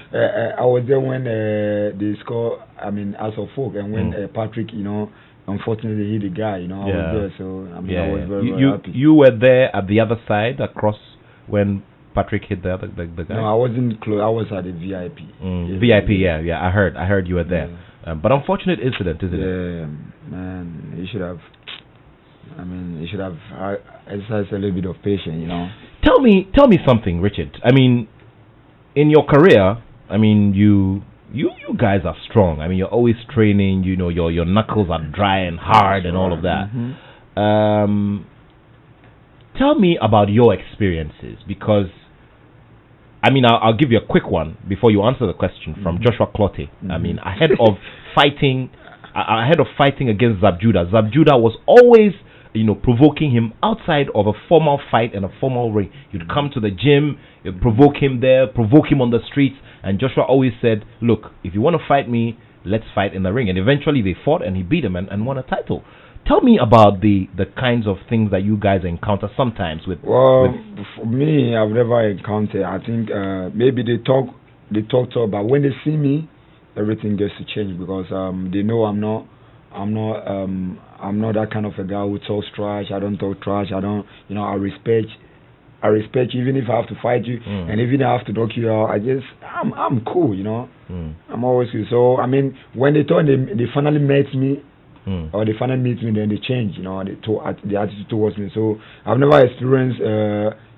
I was there when they scored. I mean, as of folk, and when Patrick, unfortunately hit the guy. I was there, so I was very, very happy. You were there at the other side, across when Patrick hit the guy. No, I wasn't close. I was at the VIP. VIP, yeah. I heard you were there. But unfortunate incident, isn't it? Yeah, man. He should have exercised a little bit of patience, Tell me something, Richard. I mean, in your career, I mean, you guys are strong. I mean, you're always training. Your knuckles are dry and hard and all of that. Mm-hmm. Tell me about your experiences, because I mean, I'll give you a quick one before you answer the question from Joshua Clotte. I mean, ahead of fighting against Zabjuda. Zabjuda was always, provoking him outside of a formal fight and a formal ring. You'd come to the gym, you'd provoke him there, provoke him on the streets, and Joshua always said, look, if you want to fight me, let's fight in the ring. And eventually they fought and he beat him and won a title. Tell me about the kinds of things that you guys encounter sometimes with. For me, I've never encountered. I think maybe they talk, but when they see me, everything gets to change, because they know I'm not that kind of a guy who talks trash. I don't talk trash. I don't, I respect you, even if I have to fight you, and even if I have to knock you out. I'm cool, I'm always cool. So I mean, when they finally met me. Or they finally meet me, then they change, the attitude towards me. So I've never experienced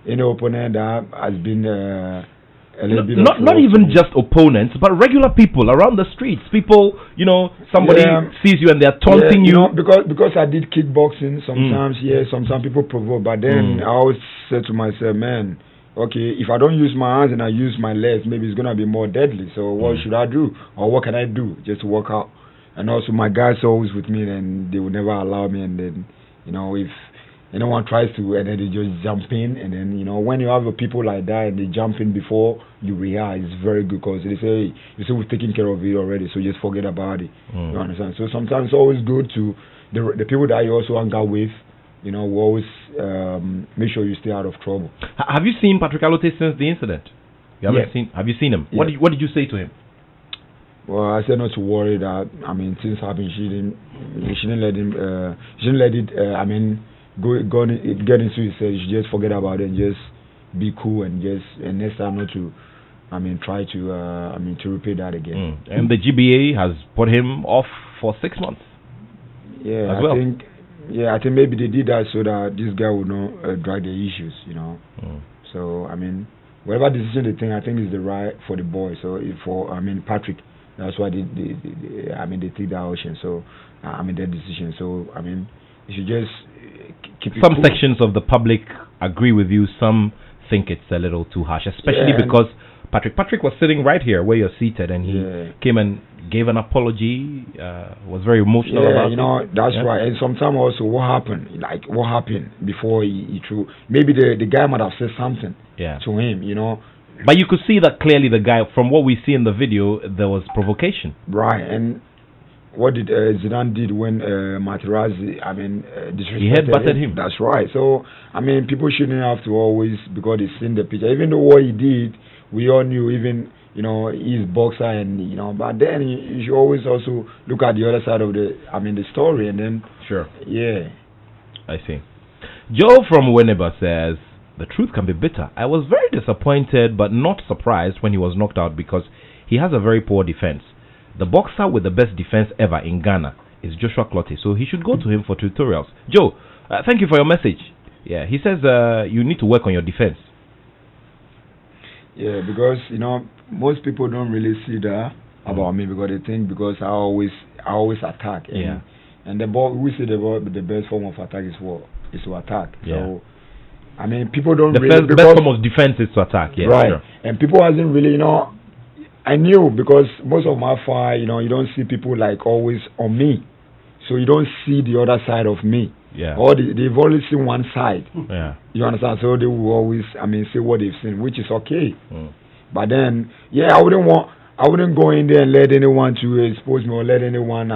any opponent that has been a little bit not even just opponents, but regular people around the streets. People, somebody sees you and they're taunting you. Because I did kickboxing. Sometimes, sometimes people provoke. But then I always say to myself, man, okay, if I don't use my hands and I use my legs, maybe it's gonna be more deadly. So what should I do, or what can I do just to work out? And also my guys are always with me, and they will never allow me. And then, if anyone tries to, and then they just jump in. And then, when you have people like that and they jump in before you react, it's very good, because they say, we've taken care of it already, so just forget about it. You understand? So sometimes it's always good to, the people that you also hang out with, we always make sure you stay out of trouble. Have you seen Patrick Alote since the incident? You haven't seen? Have you seen him? What did you say to him? Well, I said not to worry that. I mean, things happen. You shouldn't let him. Shouldn't let it. I mean, get into it. You should just forget about it and just be cool and next time not to. I mean, try to. To repeat that again. And the GBA has put him off for 6 months. Yeah, I think. Yeah, I think maybe they did that so that this guy would not drag the issues. So I mean, whatever decision they think, I think is the right for the boy. So Patrick. That's why they take that option. So their decision. So you should just keep it. Some cool. sections of the public agree with you. Some think it's a little too harsh, especially because Patrick was sitting right here where you're seated, and he came and gave an apology. Was very emotional about it. That's right. And sometimes also, what happened before he threw? Maybe the guy might have said something to him. But you could see that clearly the guy, from what we see in the video, there was provocation. Right, and what did Zidane did when Materazzi, disrespected he headbutted him. That's right. So, people shouldn't have to always, because they've seen the picture. Even though what he did, we all knew, even, he's boxer and, but then you should always also look at the other side of the story and then... Sure. Yeah. I see. Joe from Winneba says, the truth can be bitter. I was very disappointed but not surprised when he was knocked out because he has a very poor defense. The boxer with the best defense ever in Ghana is Joshua Clottey, so he should go to him for tutorials. Joe, thank you for your message. Yeah, he says you need to work on your defense. Yeah, because most people don't really see that about me because they think because I always attack. And the ball, we say the best form of attack is what? Is to attack. Yeah. So people don't the really... The best form of defense is to attack, yeah. Right. Sure. And people hasn't really, I knew because most of my fight, you don't see people like always on me. So you don't see the other side of me. Yeah. Or they've only seen one side. Yeah. You understand? So they will always, say what they've seen, which is okay. But then, I wouldn't go in there and let anyone to expose me or let anyone,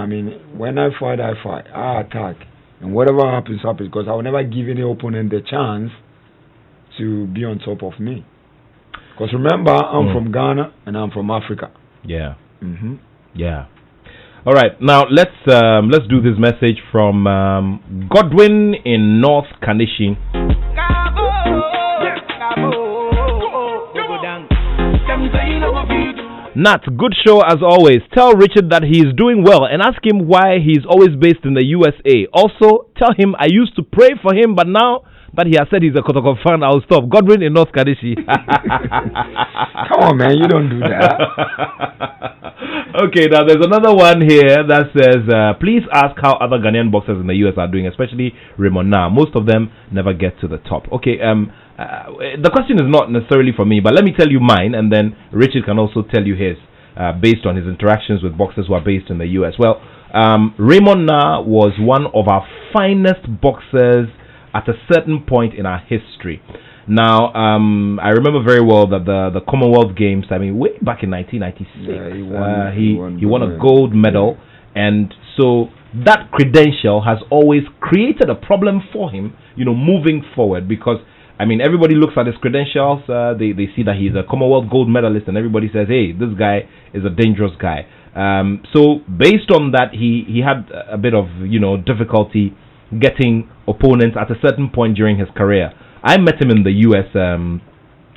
when I fight, I attack. And whatever happens, because I will never give any opponent the chance to be on top of me. Because remember, I'm from Ghana and I'm from Africa. Yeah. Yeah. All right. Now let's do this message from Godwin in North Kanishi. Nat, good show as always. Tell Richard that he is doing well and ask him why he is always based in the USA. Also, tell him I used to pray for him, but now that he has said he's a Kotoko fan, I'll stop. Godwin in North Kadishi. Come on, man, you don't do that. Okay, now there's another one here that says, please ask how other Ghanaian boxers in the US are doing, especially Raymond Na. Most of them never get to the top. Okay, the question is not necessarily for me, but let me tell you mine, and then Richard can also tell you his, based on his interactions with boxers who are based in the US. Well, Raymond Na was one of our finest boxers at a certain point in our history. Now, I remember very well that the Commonwealth Games, way back in 1996, he won a gold medal, and so that credential has always created a problem for him, moving forward, because everybody looks at his credentials, they see that he's a Commonwealth gold medalist, and everybody says, hey, this guy is a dangerous guy. So based on that, he had a bit of, difficulty getting opponents at a certain point during his career. I met him in the US,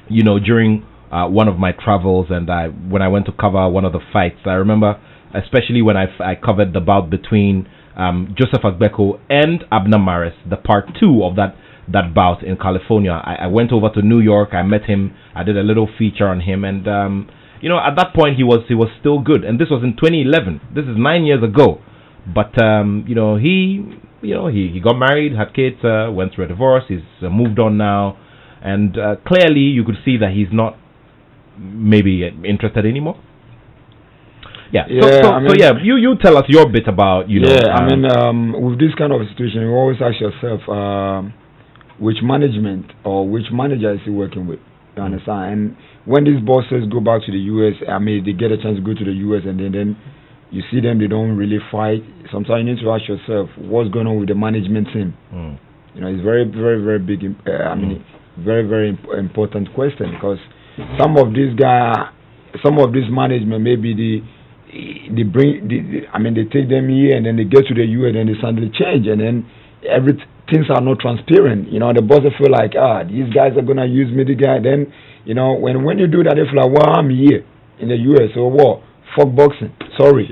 during one of my travels, and when I went to cover one of the fights. I remember, especially when I covered the bout between Joseph Agbeko and Abner Maris, the part 2 of that bout in California. I went over to New York. I met him. I did a little feature on him, and at that point he was still good. And this was in 2011. This is 9 years ago. But he got married, had kids, went through a divorce. He's moved on now, and clearly you could see that he's not maybe interested anymore. Yeah. You tell us your bit about with this kind of situation, you always ask yourself which management or which manager is he working with. You understand? And when these bosses go back to the US, they get a chance to go to the US, and then you see them, they don't really fight. Sometimes you need to ask yourself what's going on with the management team. It's very, very, very big. Very, very important question, because some of these management, maybe they take them here, and then they get to the US, and then they suddenly change, and then things are not transparent. You know, the bosses feel like, these guys are gonna use me, the guy. Then, you know, when you do that, they feel like, well, I'm here in the US, so what? Fuck boxing. Sorry.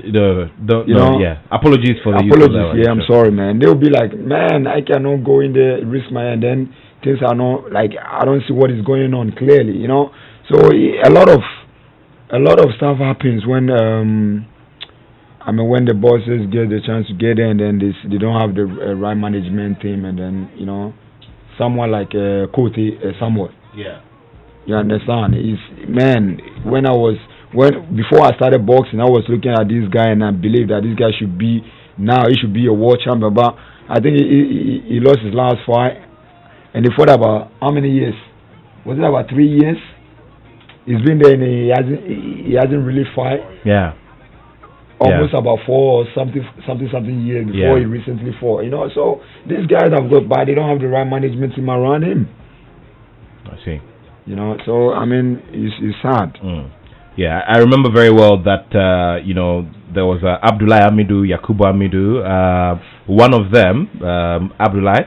Apologies for the apologies. I'm sorry, man. They'll be like, man, I cannot go in there, risk my, and then things are not like, I don't see what is going on clearly. You know, so a lot of stuff happens when when the bosses get the chance to get in, and then they don't have the right management team, and then, you know, someone like Kote Samuel. Yeah. You understand? Before I started boxing, I was looking at this guy, and I believed that this guy should be a world champion. But I think he lost his last fight, and he fought about how many years? Was it about 3 years? He's been there, and he hasn't really fought. Yeah. Almost about 4 or something years before he recently fought. You know, so these guys have got, but they don't have the right management team around him. I see. You know, so I mean, it's sad. Yeah, I remember very well that there was Abdullahi Amidu, Yakubu Amidu, one of them, Abdullahi.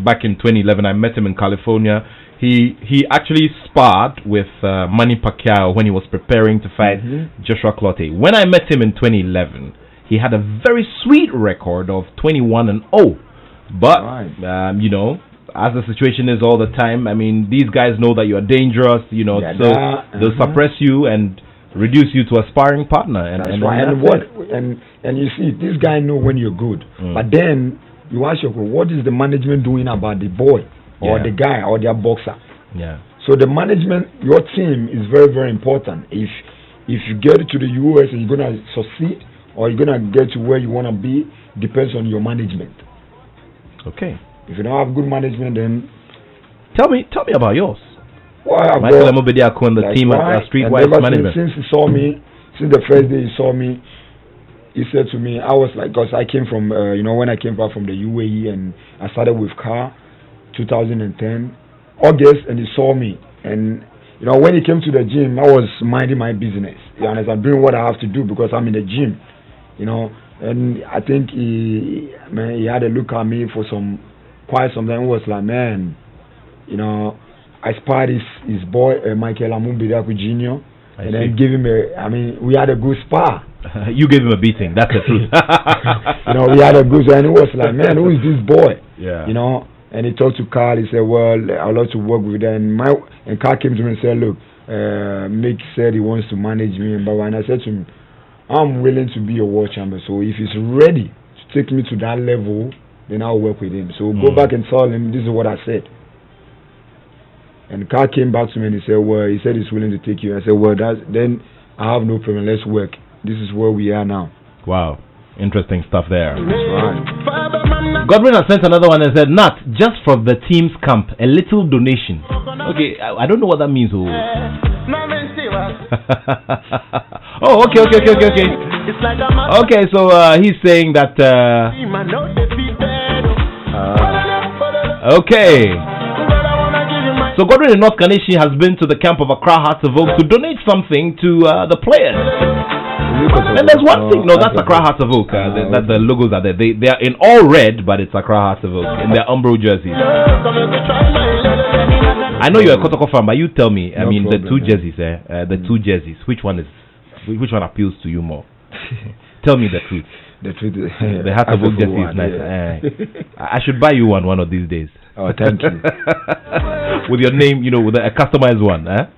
Back in 2011, I met him in California. He actually sparred with Manny Pacquiao when he was preparing to fight Joshua Clottey. When I met him in 2011, he had a very sweet record of 21-0. But you know, as the situation is all the time, I mean, these guys know that you are dangerous, you know, they'll suppress you and reduce you to a sparring partner. And you see, this guy know when you're good. But then you ask yourself, what is the management doing about the boy or the guy or their boxer? Yeah. So the management, your team is very, very important. If you get to the US and you're gonna succeed or you're gonna get to where you wanna be, depends on your management. Okay. If you don't have good management, then tell me about yours. Well, Michael Amobediako and the team at Streetwise Management. Since he saw me, since the first day he saw me, he said to me, I was like, because I came from, when I came back from the UAE, and I started with car, 2010, August, and he saw me, and you know, when he came to the gym, I was minding my business. You understand, doing what I have to do because I'm in the gym, you know. And I think he had a look at me for quite some time. He was like, man, you know, I sparred his boy, Michael Amumbidaku Jr., and then give him we had a good spar. You gave him a beating, that's the truth. You know, we had a good, and he was like, man, who is this boy? Yeah. You know, and he talked to Carl, he said, well, I'd love to work with them. And Carl came to me and said, look, Mick said he wants to manage me, and I said to him, I'm willing to be a world champion, so if he's ready to take me to that level, then I'll work with him. So go back and tell him this is what I said. And Carl came back to me and he said he's willing to take you. I said, well, then I have no problem, let's work. This is where we are now. Wow, interesting stuff there. That's right. Godwin has sent another one and said, Nat, just from the team's camp, a little donation. Okay, I don't know what that means. Oh, okay. Okay, so he's saying that. Okay. So Godwin in North Kaneshie has been to the camp of Accra Hearts of Oak to donate something to the players. And there's one thing, no, that's Accra Hearts of Oak. That the logos are there. They are in all red, but it's Accra Hearts of Oak in their Umbro jerseys. I know you're a Kotoko fan, but you tell me. I mean, the two jerseys, the two jerseys. Which one appeals to you more? Tell me the truth. The truth is, the Hearts of Oak jersey is nice. I should buy you one of these days. Oh, thank you. With your name, with a customized one. That's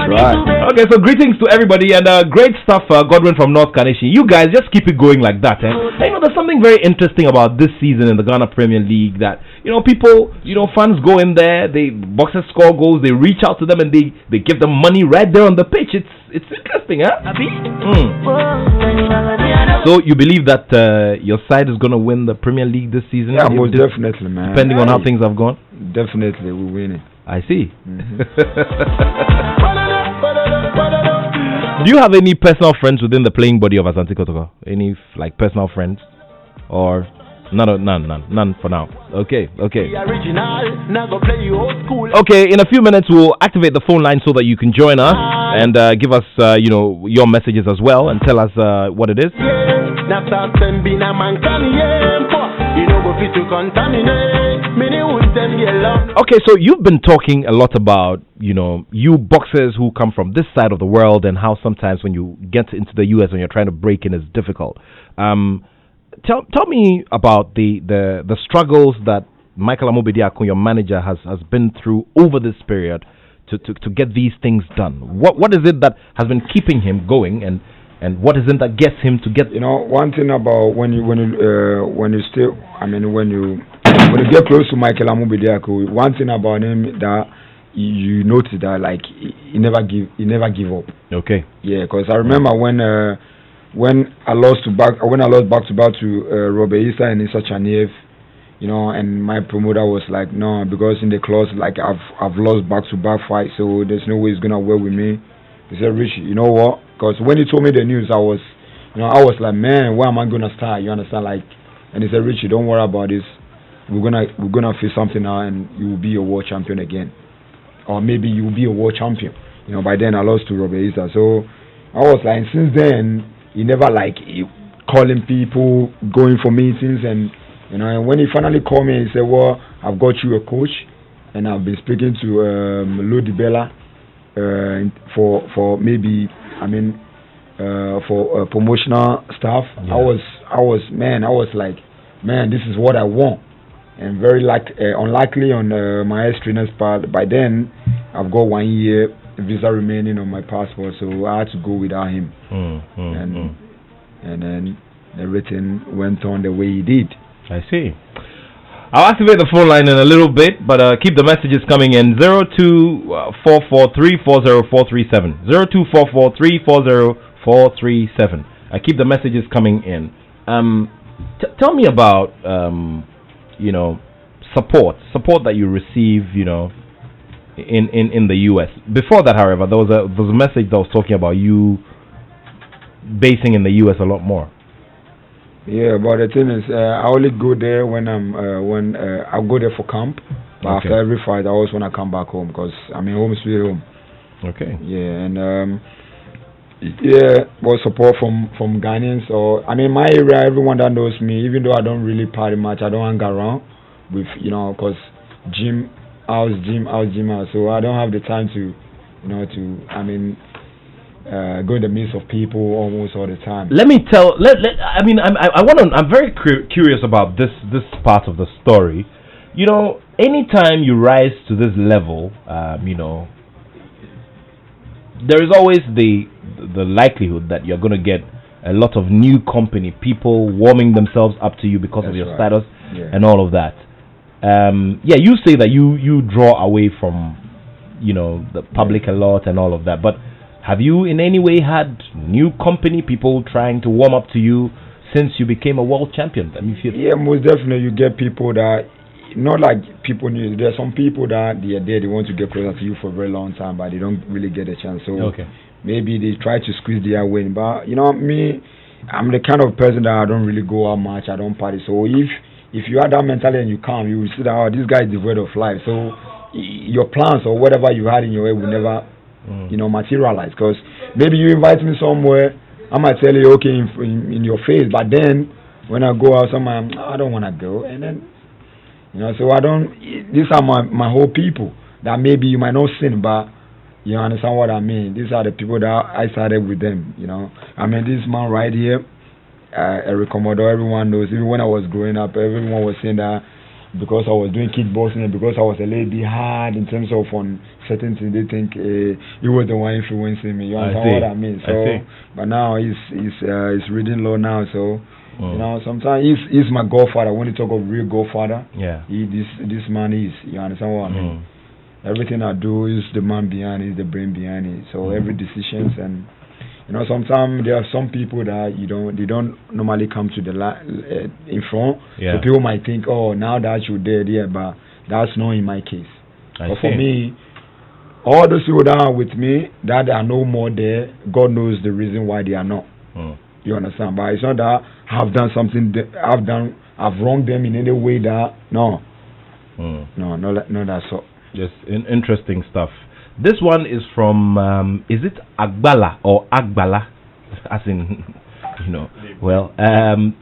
right. Okay, so greetings to everybody, and great stuff, Godwin from North Kaneshie. You guys just keep it going like that. And, there's something very interesting about this season in the Ghana Premier League that people, fans go in there, boxers score goals, they reach out to them, and they give them money right there on the pitch. It's interesting, huh? So you believe that your side is going to win the Premier League this season? Yeah, most definitely, man. Depending on how things have gone? Definitely, we'll win it. I see. Do you have any personal friends within the playing body of Asante Kotoko? Any personal friends? Or none for now. Okay. Okay, in a few minutes we'll activate the phone line so that you can join us. and give us, your messages as well, and tell us what it is. Okay, so you've been talking a lot about, you boxers who come from this side of the world, and how sometimes when you get into the US, when you're trying to break in, it's difficult. Tell me about the struggles that Michael Amobediako, your manager, has been through over this period to get these things done. What is it that has been keeping him going, and what is it that gets him to get? One thing about when you get close to Michael Amobediako, one thing about him that you notice that like he never give up. Okay. Yeah, because I remember when I lost back to back to Robert Issa and Issa Chaniev, and my promoter was like, no, because in the clause, like I've lost back to back fight, so there's no way he's gonna work with me. He said, Richie, you know what? Because when he told me the news, I was like, man, where am I gonna start? You understand? Like, and he said, Richie, don't worry about this. We're gonna face something now, and you will be a world champion again, or maybe you will be a world champion. By then I lost to Robert Issa, so I was like, since then he never calling people, going for meetings, and and when he finally called me, he said, well, I've got you a coach, and I've been speaking to Lou DiBella for maybe, for promotional stuff. Yeah. I was like, man, this is what I want. And very unlikely on my ex-trainer's part. By then, I've got 1 year visa remaining on my passport, so I had to go without him. And then everything went on the way he did. I see. I'll activate the phone line in a little bit, but keep the messages coming in. 0244340437. 0244340437. Keep the messages coming in. Tell me about support that you receive, in the US. Before that, however, there was a message that was talking about you basing in the US a lot more. Yeah, but the thing is, I only go there when I go there for camp. But after every fight, I always want to come back home because home sweet home. Okay. Yeah, and more support from Ghanaians. Or my area, everyone that knows me, even though I don't really party much, I don't hang around with because gym out. So I don't have the time to go in the midst of people almost all the time. Let me tell. I'm very curious about this part of the story. Anytime you rise to this level, there is always the likelihood that you're going to get a lot of new company, people warming themselves up to you because of your status and all of that. You say that you draw away from the public a lot and all of that, but have you in any way had new company, people trying to warm up to you since you became a world champion? Yeah, most definitely. You get people that, not like people new. There are some people that they are there, they want to get closer to you for a very long time, but they don't really get a chance. So maybe they try to squeeze their way. But me, I'm the kind of person that I don't really go out much. I don't party. So if you have that mentality and you come, you will see that this guy is devoid of life. So your plans or whatever you had in your head will never materialize, because maybe you invite me somewhere, I might tell you okay in your face, but then when I go out somewhere, I don't want to go, and then so I don't. These are my whole people that maybe you might not sin, but you understand what I mean. These are the people that I started with them. This man right here, Eric Commodore, everyone knows. Even when I was growing up, everyone was saying that because I was doing kickboxing and because I was a little bit hard in terms of on certain things, they think he was the one influencing me. You understand what I mean? So, but now he's reading law now. So, sometimes he's my godfather. When you talk of real godfather, this man is. You understand what I mean? Everything I do is the man behind it, is the brain behind it. So every decisions and. Sometimes there are some people that they don't normally come to the in front. Yeah. So people might think, oh, now that you're there, but that's not in my case. But for me, all those people that are with me, that are no more there, God knows the reason why they are not. You understand? But it's not that I've done something, I've wronged them in any way that, no, that's so. Just interesting stuff. This one is from, is it Agbala or Agbala? As in, well,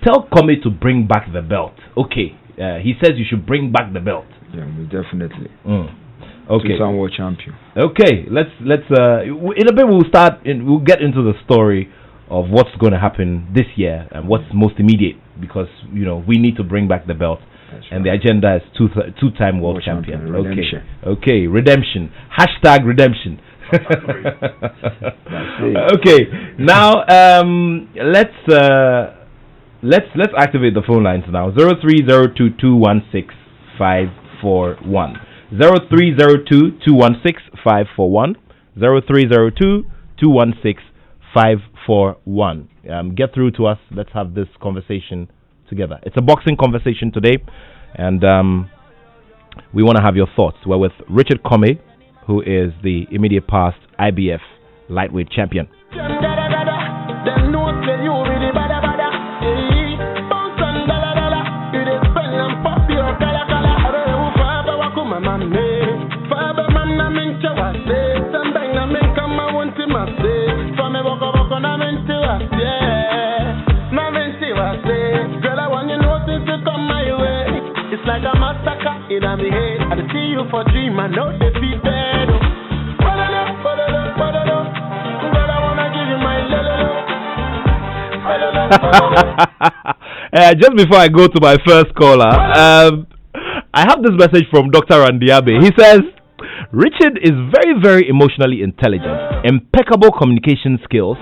tell Kome to bring back the belt. Okay, he says you should bring back the belt. Yeah, definitely. Okay. Two-time world champion. Okay, let's in a bit we'll get into the story of what's going to happen this year and what's most immediate, because we need to bring back the belt. And the agenda is two-time world champion. Redemption. Okay, redemption. # redemption. Okay, now let's activate the phone lines now. 0302216541. 0302216541. 0302216541. Get through to us. Let's have this conversation together. It's a boxing conversation today, and we want to have your thoughts. We're with Richard Kome, who is the immediate past IBF lightweight champion. Like a massacre in my head. I see you for dream, I know defeated. Girl, I wanna give you my just before I go to my first caller, I have this message from Dr. Randiabe. He says, Richard is very, very emotionally intelligent, impeccable communication skills.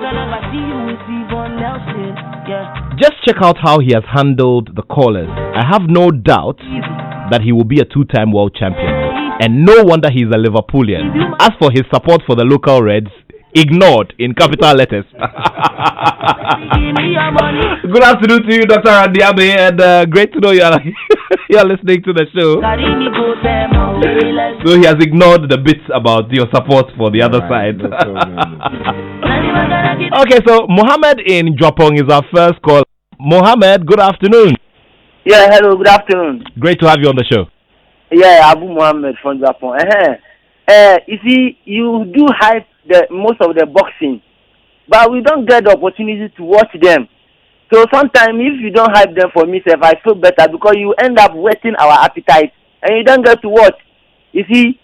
Just check out how he has handled the callers. I have no doubt that he will be a two-time world champion. And no wonder he's a Liverpoolian. As for his support for the local Reds, ignored in capital letters. Good afternoon to you, Dr. Randiabe, and great to know you are listening to the show. So he has ignored the bits about your support for the other side. Okay, so Mohammed in Jopong is our first call. Mohammed, good afternoon. Yeah, hello, good afternoon. Great to have you on the show. Yeah, Abu Mohammed from Japan. You see, you do hype most of the boxing, but we don't get the opportunity to watch them. So sometimes if you don't hype them for me, I feel better, because you end up whetting our appetite and you don't get to watch. You see,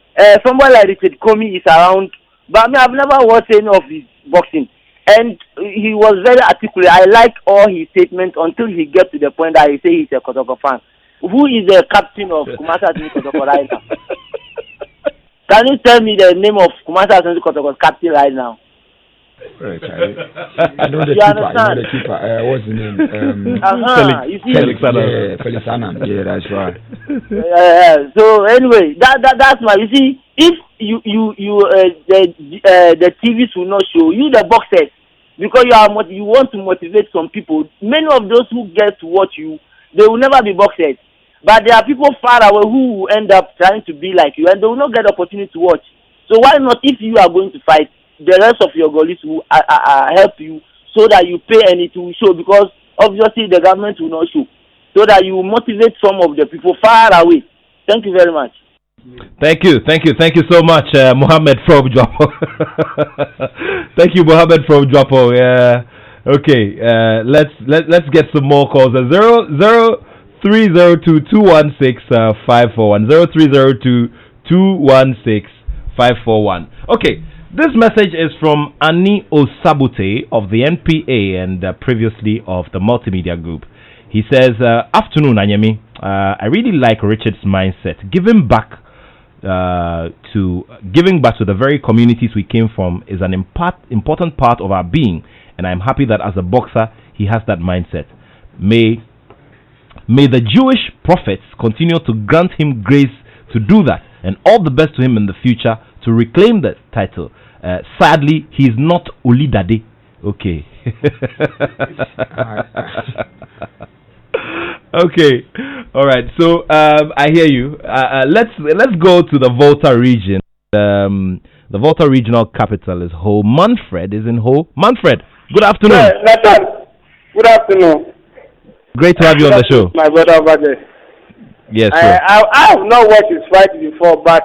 someone like Richard Kome is around, but I mean, I've never watched any of his boxing. And he was very articulate. I like all his statements until he gets to the point that he says he's a Kotoko fan. Who is the captain of Kumasi Kotoko right now? Can you tell me the name of Kumasi Kotoko's captain right now? Right, I know the keeper. What's the name? Felix Annan. Yeah, that's right. So anyway, that's my. You see, if the TVs will not show you the boxers, because you want to motivate some people. Many of those who get to watch you, they will never be boxers. But there are people far away who will end up trying to be like you, and they will not get the opportunity to watch. So why not, if you are going to fight, the rest of your goalies will help you, so that you pay and it will show, because obviously the government will not show, so that you motivate some of the people far away. Thank you very much. Thank you so much, Mohammed from Jwapo. Thank you, Mohammed from Jwapo. Okay, let's get some more calls. 0302216541. 0302216541. Okay. This message is from Ani Osabute of the NPA and previously of the Multimedia Group. He says, afternoon, Anyemi. I really like Richard's mindset. Giving back to the very communities we came from is an important part of our being, and I'm happy that as a boxer, he has that mindset. May the Jewish prophets continue to grant him grace to do that, and all the best to him in the future to reclaim the title. Sadly, he is not Olidade. Okay. Okay. All right. So I hear you. Let's go to the Volta region. The Volta regional capital is Ho. Manfred is in Ho. Manfred, good afternoon. Yeah, Nathan, good afternoon. Great to have you on the show. My brother over there. Yes, sir. I have not watched his fight before, but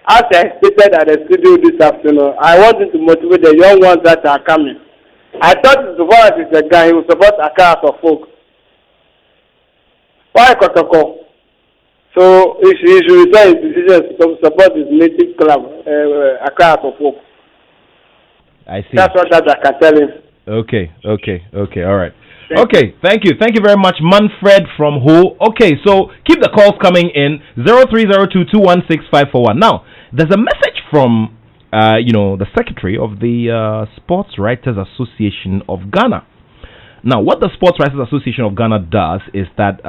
as I stated at the studio this afternoon, I wanted to motivate the young ones that are coming. I thought so far as he's a guy who supports Accra as a folk. Why Kotoko? So he should resign his decision to support his native club, Accra as a folk. I see. That's what I can tell him. Okay, all right. Okay, thank you very much, Manfred from Ho. Okay, so keep the calls coming in 0302216541. Now, there's a message from the secretary of the Sports Writers Association of Ghana. Now, what the Sports Writers Association of Ghana does is that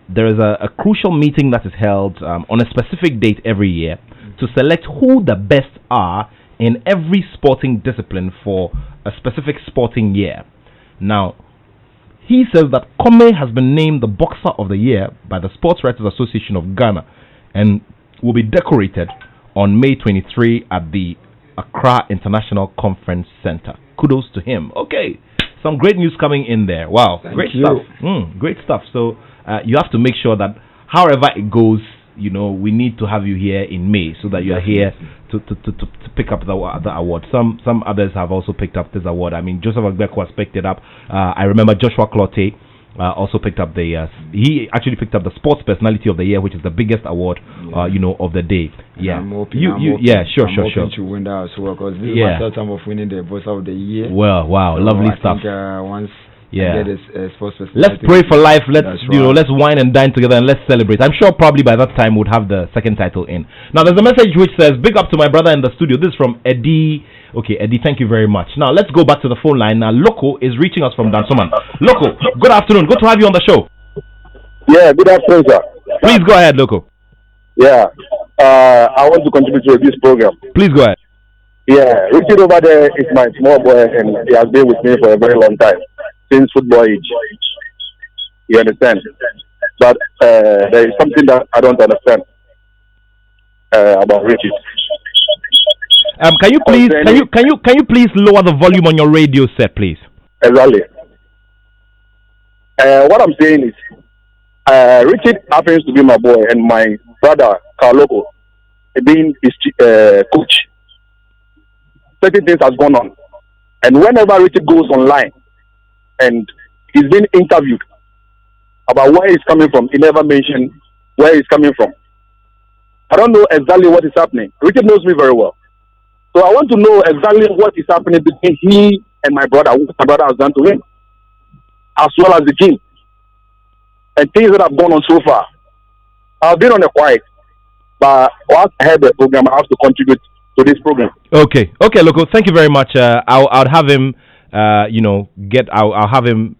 there is a crucial meeting that is held on a specific date every year to select who the best are in every sporting discipline for a specific sporting year. Now, he says that Kome has been named the Boxer of the Year by the Sports Writers Association of Ghana and will be decorated on May 23 at the Accra International Conference Center. Kudos to him. Okay, some great news coming in there. Wow, great stuff. Great stuff. So you have to make sure that however it goes, we need to have you here in May so that you are here to pick up the award. Some others have also picked up this award. I mean, Joseph Agbeko has picked it up. I remember Joshua Clotte also picked up he actually picked up the Sports Personality of the Year, which is the biggest award, of the day. Yeah, I'm hoping sure. to win that as well, because this is my third time of winning the Boxer of the Year. Well, wow, so lovely stuff. I think once. Sports let's pray for life. Let's wine and dine together and let's celebrate. I'm sure probably by that time we'll have the second title in. Now there's a message which says, "Big up to my brother in the studio." This is from Eddie. Okay, Eddie, thank you very much. Now let's go back to the phone line. Now Loco is reaching us from Dansoman. Loco, good afternoon. Good to have you on the show. Yeah, good afternoon, sir. Please go ahead, Loco. Yeah, I want to contribute to this program. Please go ahead. Yeah, Richard over there is my small boy and he has been with me for a very long time. Since football age, you understand? But there is something that I don't understand about Richard. Can you please lower the volume on your radio set, please? Exactly. What I'm saying is, Richard happens to be my boy, and my brother Carloco being his coach. Certain things has gone on, and whenever Richard goes online and he's been interviewed about where he's coming from, he never mentioned where he's coming from. I don't know exactly what is happening. Richard knows me very well. So I want to know exactly what is happening between he and my brother, what my brother has done to him, as well as the king, and things that have gone on so far. I've been on the quiet, but once I heard the program, I have to contribute to this program. Okay, Loco, thank you very much. I'll have him I'll have him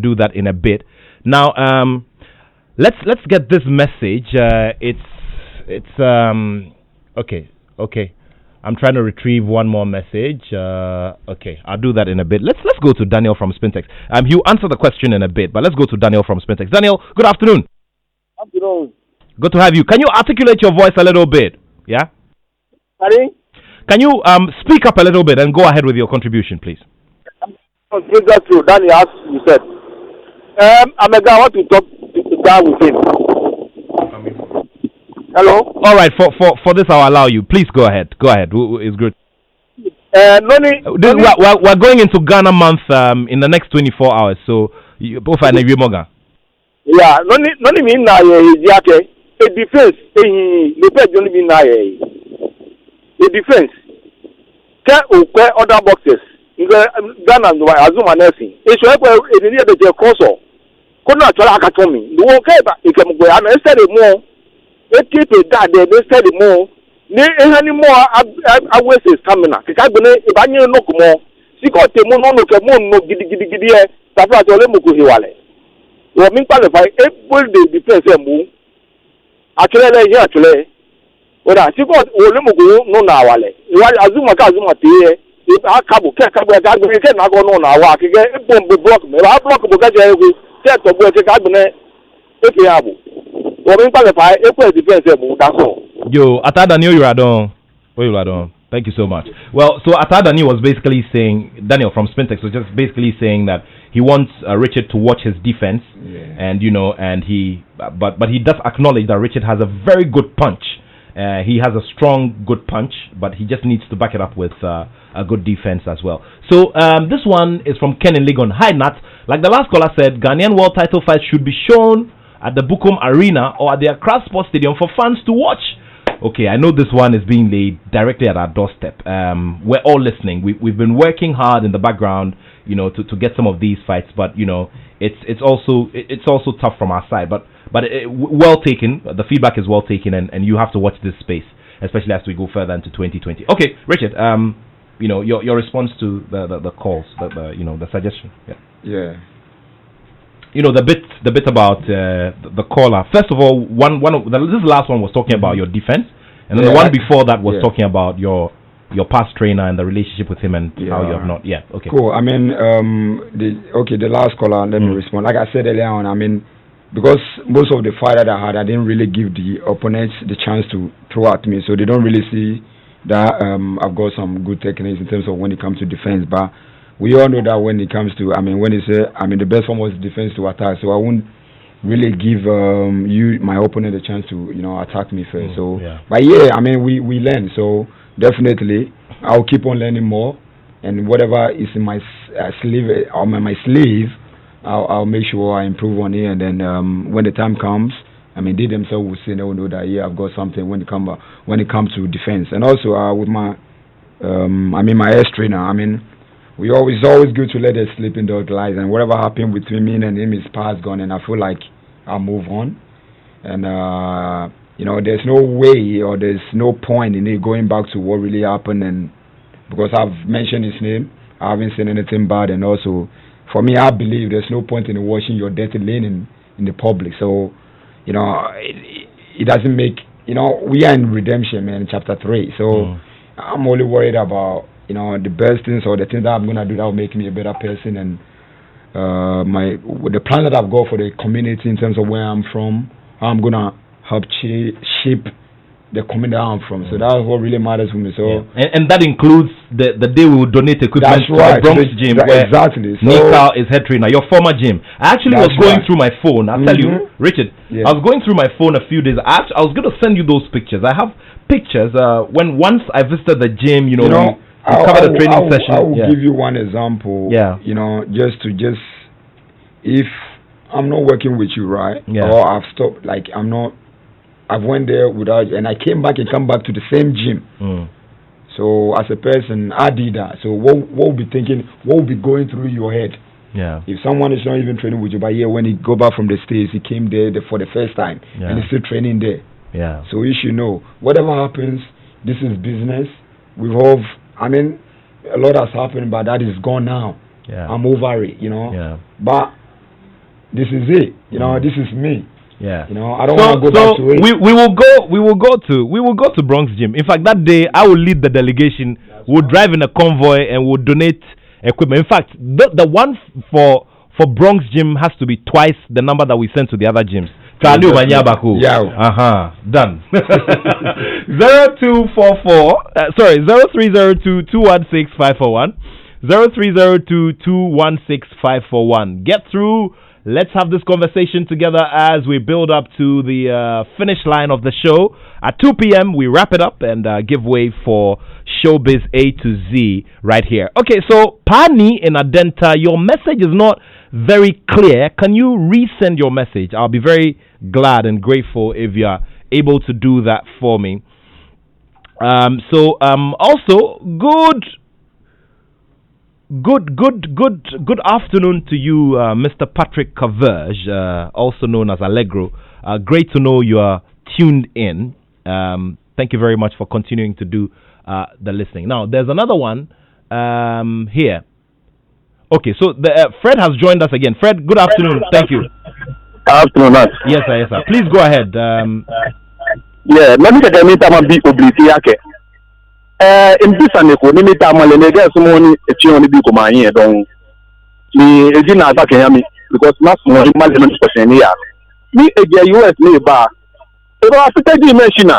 do that in a bit. Now, let's get this message. Okay. I'm trying to retrieve one more message. Okay, I'll do that in a bit. Let's go to Daniel from Spintex. He'll answer the question in a bit, but let's go to Daniel from Spintex. Daniel, good afternoon. Afternoon. Good to have you. Can you articulate your voice a little bit? Yeah? Sorry? Can you speak up a little bit and go ahead with your contribution, please? That's true. Daniel, as you said. I'm a guy. I want to talk with him. Hello? All right, for this I'll allow you. Please go ahead. It's good. We're going into Ghana month in the next 24 hours, so both are Moga. Yeah, noni mean na yake. A defense, a defense. Can ukwe other boxes. Ghana no azuma nursing. It's where it is the course. Could not tell Akatomi. The okay, but it can go and instead of more. They keep it that they instead of more. Any more, I waste his stamina. If I knew no more, she got the moon no giddy. That's why I told him to go here. You mean qualify every day defense and move. Actually, when I took out Olemugu no nawale. You are Azuma Kazuma Tea. If I cabo can't go on our work again, bomb block me. I block Bogaja set of work at Agone. If you have. Women qualify every defense and move. That's all. Yo, Atadani, you are done. Thank you so much. Well, so Atadani was basically saying, Daniel from Spintex was just basically saying that he wants Richard to watch his defense, and and he, but he does acknowledge that Richard has a very good punch, He has a strong, good punch, but he just needs to back it up with a good defense as well. So this one is from Ken in Legon. Hi, Nat. Like the last caller said, Ghanaian World Title fights should be shown at the Bukom Arena or at the Accra Sports Stadium for fans to watch. Okay, I know this one is being laid directly at our doorstep. We're all listening. We've been working hard in the background, to get some of these fights, but it's also tough from our side. But well taken. The feedback is well taken, and you have to watch this space, especially as we go further into 2020. Okay, Richard. Your response to the calls, the suggestion. Yeah. The bit about the caller. First of all, this last one was talking about your defense, and then the one before that was talking about your past trainer and the relationship with him and how you have not. Yeah. Okay. Cool. I mean, the last caller. Let me respond. Like I said earlier on, I mean, because most of the fight that I had, I didn't really give the opponents the chance to throw at me, so they don't really see that I've got some good techniques in terms of when it comes to defense, but. We all know that when it comes to, the best form was defense to attack. So I won't really give my opponent a chance to, attack me first. But we learn. So definitely, I'll keep on learning more, and whatever is in my sleeve or my sleeve, I'll make sure I improve on it. And then when the time comes, they themselves will say, no, know that I've got something when it comes to defense. And also with my ex-trainer, we always good to let a sleeping dog lie, and whatever happened between me and him is past gone, and I feel like I'll move on. And there's no way or there's no point in it going back to what really happened, and because I've mentioned his name, I haven't seen anything bad, and also for me, I believe there's no point in washing your dirty linen in the public. So it doesn't make we are in redemption, man, in chapter 3. So I'm only worried about the best things or the things that I'm going to do that will make me a better person, and the plan that I've got for the community in terms of where I'm from, how I'm going to help shape the community that I'm from. So that's what really matters for me. So and that includes the day we will donate equipment to the Bronx gym. Exactly. So Nika is head trainer, your former gym. I actually was going through my phone. I'll tell you, Richard, I was going through my phone a few days. I was going to send you those pictures. I have pictures once I visited the gym, I will give you one example. Yeah. If I'm not working with you, right? Yeah. Or I've stopped, I've went there without, and I come back to the same gym. So as a person, I did that. So what will be thinking? What will be going through your head? Yeah. If someone is not even training with you, but when he go back from the States, he came there for the first time, and he's still training there. Yeah. So you should know, whatever happens, this is business. A lot has happened, but that is gone now. Yeah. I'm over it, Yeah. But this is it, this is me. Yeah. I don't want to go back to it. We will go to Bronx Gym. In fact, that day I will lead the delegation. We'll drive in a convoy and we'll donate equipment. In fact, the one for Bronx Gym has to be twice the number that we send to the other gyms. Yeah. Done. 0244 0302216541 0302216541. Get through. Let's have this conversation together as we build up to the finish line of the show. At 2 p.m. we wrap it up and give way for Showbiz A to Z right here. Okay, so Pani in Adenta, your message is not very clear. Can you resend your message? I'll be very glad and grateful if you are able to do that for me. Also, good afternoon to you, Mr. Patrick Caverge, also known as Allegro. Great to know you are tuned in. Thank you very much for continuing to do the listening. Now, there's another one here. Okay, so Fred has joined us again. Fred, good afternoon. Thank you. Afternoon, Nat. Yes, sir. Please go ahead. Let me get a meter and be oblivious. In this and the limiter, my lega, someone a chion be coming don't me again attacking me because not more management person here. Me a US labor. If I have to take the machine,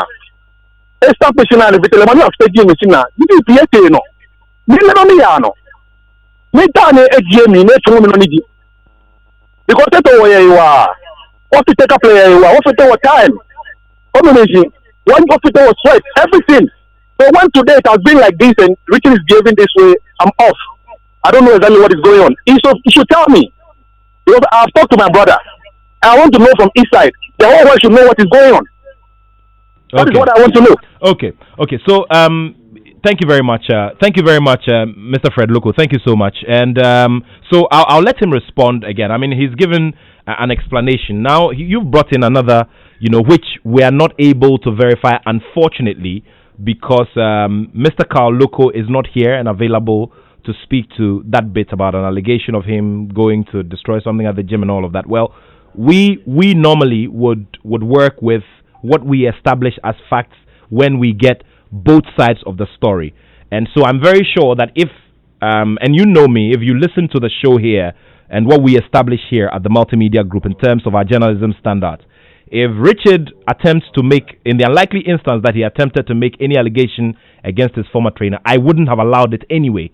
establishing a bit of money of taking machine, you do PA no. Me me done a Jamie, next woman on it. Because that's where you are. What to take a player you are, what to take time. Combination. One hospital was sweat, everything. So when today it has been like this and Richard is behaving this way, I'm off. I don't know exactly what is going on. He should tell me. Because I've talked to my brother. I want to know from his side. The whole world should know what is going on. That is what I want to know. Okay. So, thank you very much. Mr. Fred Loco. Thank you so much. And so I'll let him respond again. I mean, he's given an explanation. Now, you've brought in another, which we are not able to verify, unfortunately, because Mr. Carl Loco is not here and available to speak to that bit about an allegation of him going to destroy something at the gym and all of that. Well, we normally would work with what we establish as facts when we get both sides of the story. And so I'm very sure that if, and you know me, if you listen to the show here and what we establish here at the Multimedia Group in terms of our journalism standards, if Richard attempts to make, in the unlikely instance that he attempted to make any allegation against his former trainer, I wouldn't have allowed it anyway.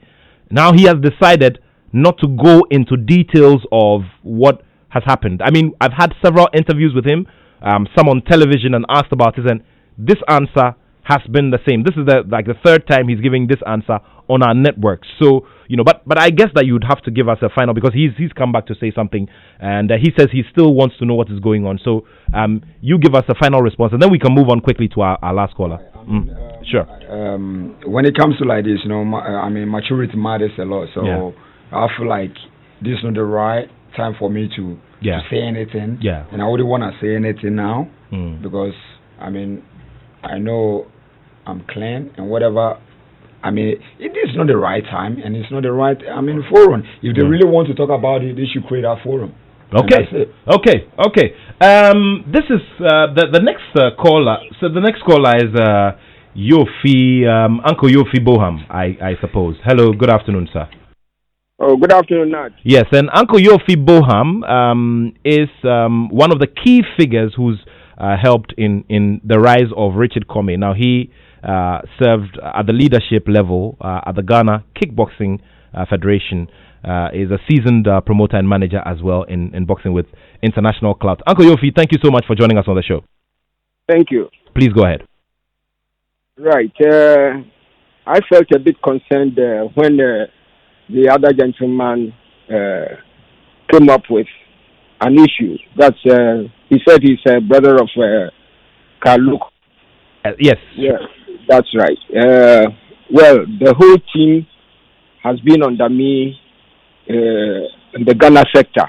Now he has decided not to go into details of what has happened. I mean, I've had several interviews with him, some on television, and asked about it, and this answer has been the same. This is the third time he's giving this answer on our network. So, but I guess that you'd have to give us a final, because he's come back to say something, and he says he still wants to know what is going on. So, you give us a final response, and then we can move on quickly to our last caller. Sure. When it comes to like this, maturity matters a lot. So I feel like this is not the right time for me to say anything. Yeah. And I wouldn't want to say anything now because I know I'm clean and whatever. It is not the right time and it's not the right forum. If they really want to talk about it, they should create a forum. Okay. This is the next caller. So the next caller is Yofi, Uncle Yofi Boham, I suppose. Hello, good afternoon, sir. Oh, good afternoon, Nat. Yes, and Uncle Yofi Boham is one of the key figures who's helped in the rise of Richard Comey. Now, he served at the leadership level at the Ghana Kickboxing Federation, is a seasoned promoter and manager as well in boxing with international clout. Uncle Yofi, thank you so much for joining us on the show. Thank you. Please go ahead. Right. I felt a bit concerned when the other gentleman came up with an issue. That's he said he's a brother of Kaluk. Yes. Yeah, that's right. Well, the whole team has been under me in the Ghana sector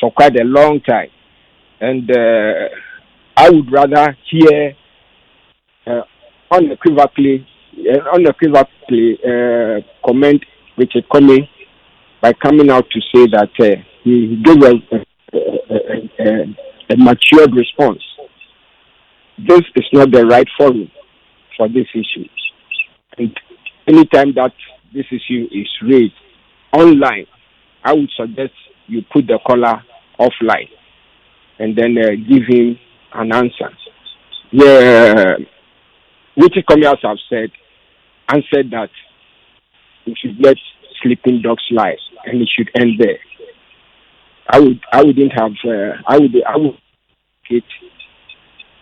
for quite a long time, and I would rather hear unequivocally comment Richard Comey by coming out to say that he gave a matured response. This is not the right forum for this issue. And anytime that this issue is raised online, I would suggest you put the caller offline and then give him an answer. Yeah, Richard Comey, as I've answered that we should let sleeping dogs lie, and it should end there. I would hate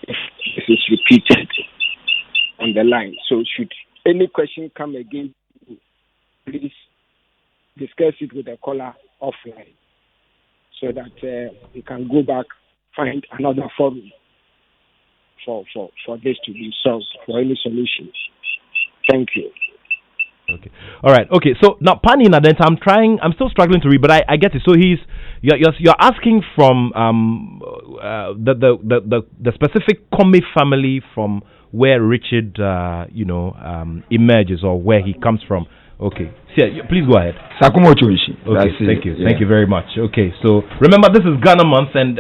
if this is repeated on the line. So should any question come again, please discuss it with the caller offline so that we can go back, find another forum for this to be solved, for any solutions. Thank you. Okay. All right. Okay. So now, Pani Nadent, I'm still struggling to read, but I get it. So you're asking from the specific Comey family from where Richard emerges or where he comes from. Okay. So, please go ahead. Sakumo Choishi. Okay. Thank you. Yeah. Thank you very much. Okay. So remember, this is Ghana month, and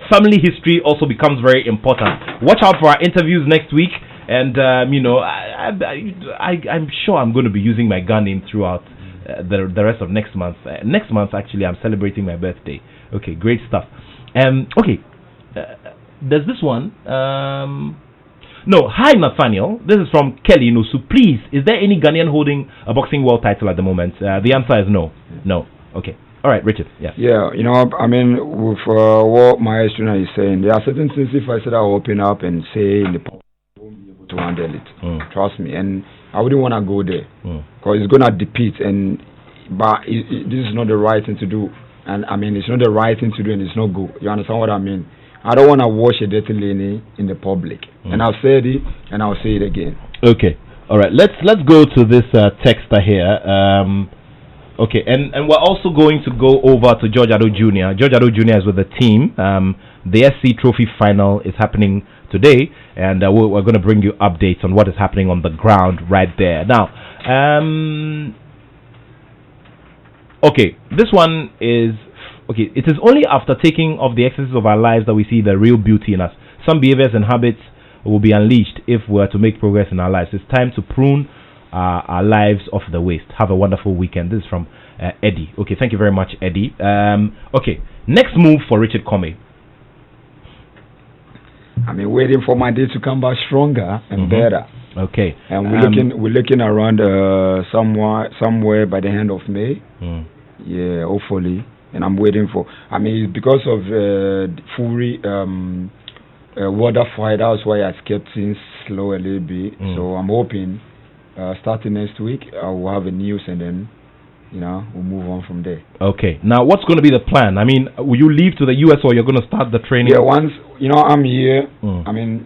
family history also becomes very important. Watch out for our interviews next week. And I'm sure I'm going to be using my gun name throughout the rest of next month. Next month, actually, I'm celebrating my birthday. Okay, great stuff. There's this one. No, hi Nathaniel. This is from Kelly Nusu. Please, is there any Ghanaian holding a boxing world title at the moment? The answer is no. No. Okay. All right, Richard. Yeah. Yeah. With what my student is saying, there are certain things. If I said I'll open up and say in the to handle it. Trust me. And I wouldn't want to go there because it's gonna defeat. But this is not the right thing to do. And I mean, it's not the right thing to do, and it's not good. You understand what I mean? I don't want to wash a dirty lady in the public. And I've said it, and I'll say it again. Okay. All right. Let's go to this texter here. Okay, and we're also going to go over to George Attoh Jr. George Attoh Jr. is with the team. The SC Trophy final is happening today, and we're going to bring you updates on what is happening on the ground right there. Now, okay, this one is, okay, it is only after taking off the excesses of our lives that we see the real beauty in us. Some behaviors and habits will be unleashed if we're to make progress in our lives. It's time to prune our lives off the waste. Have a wonderful weekend. This is from Eddie. Okay, thank you very much, Eddie. Okay, next move for Richard Comey. I mean, waiting for my day to come back stronger and better. Okay, and we're looking around somewhere by the end of May. Yeah, hopefully. And I'm waiting for. I mean, because of Fury water fight. That's why I kept things slow a little bit. So I'm hoping. Starting next week, I will have a news, and then, we'll move on from there. Okay. Now, what's going to be the plan? I mean, will you leave to the U.S. or you're going to start the training? Yeah, once, I'm here, I mean,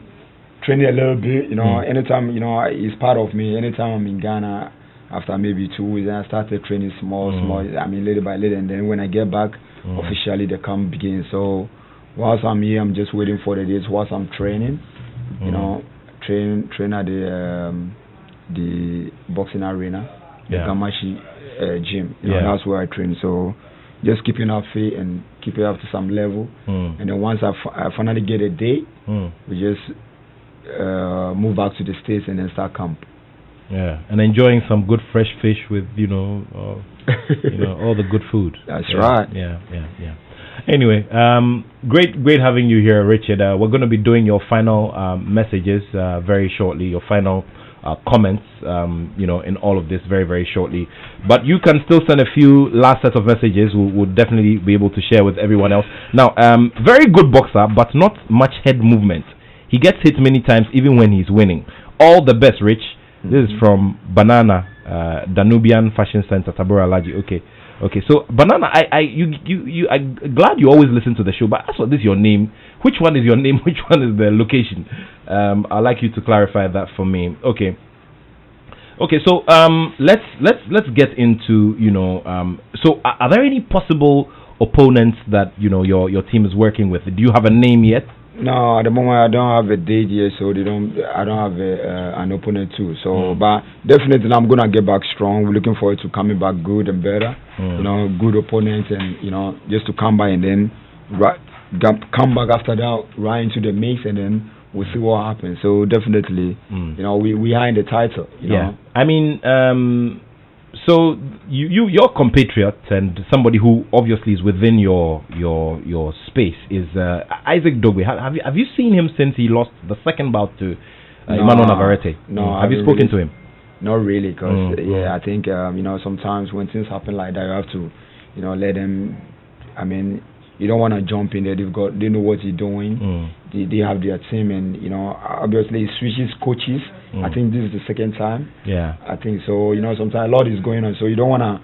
training a little bit, anytime, it's part of me. Anytime I'm in Ghana, after maybe 2 weeks, I started training small, I mean, little by little, and then when I get back, officially the camp begins. So, whilst I'm here, I'm just waiting for the days. Whilst I'm training, train at the boxing arena, the Gamashi gym. That's where I train. So just keeping up fit and keep it up to some level. And then once I finally get a date, we just move back to the States and then start camp. Yeah, and enjoying some good fresh fish with all the good food. That's right. Yeah. Anyway, great having you here, Richard. We're going to be doing your final messages very shortly. Your final comments, in all of this very, very shortly. But you can still send a few last set of messages. We'll definitely be able to share with everyone else. Now, very good boxer, but not much head movement. He gets hit many times, even when he's winning. All the best, Rich. This is from Banana, Danubian Fashion Center, Tabora Laji. Okay. So Banana, I'm glad you always listen to the show. But that's what this is your name. Which one is your name? Which one is the location? I'd like you to clarify that for me. Okay. So let's get into So are there any possible opponents that your team is working with? Do you have a name yet? No, at the moment I don't have a date yet, so I don't have an opponent too. So, but definitely I'm gonna get back strong. We're looking forward to coming back good and better. Good opponents, and just to come by and then come back after that right into the mix, and then we'll see what happens. So definitely, we are in the title. Yeah, I mean, so your compatriot and somebody who obviously is within your space is Isaac Dogbe. Have you seen him since he lost the second bout to Emmanuel Navarrete? No. Have you spoken to him? Not really, because I think sometimes when things happen like that, you have to let them. I mean, you don't want to jump in there. They know what he's doing. They have their team, and obviously he switches coaches. I think this is the second time. Yeah, I think so. Sometimes a lot is going on, so you don't want to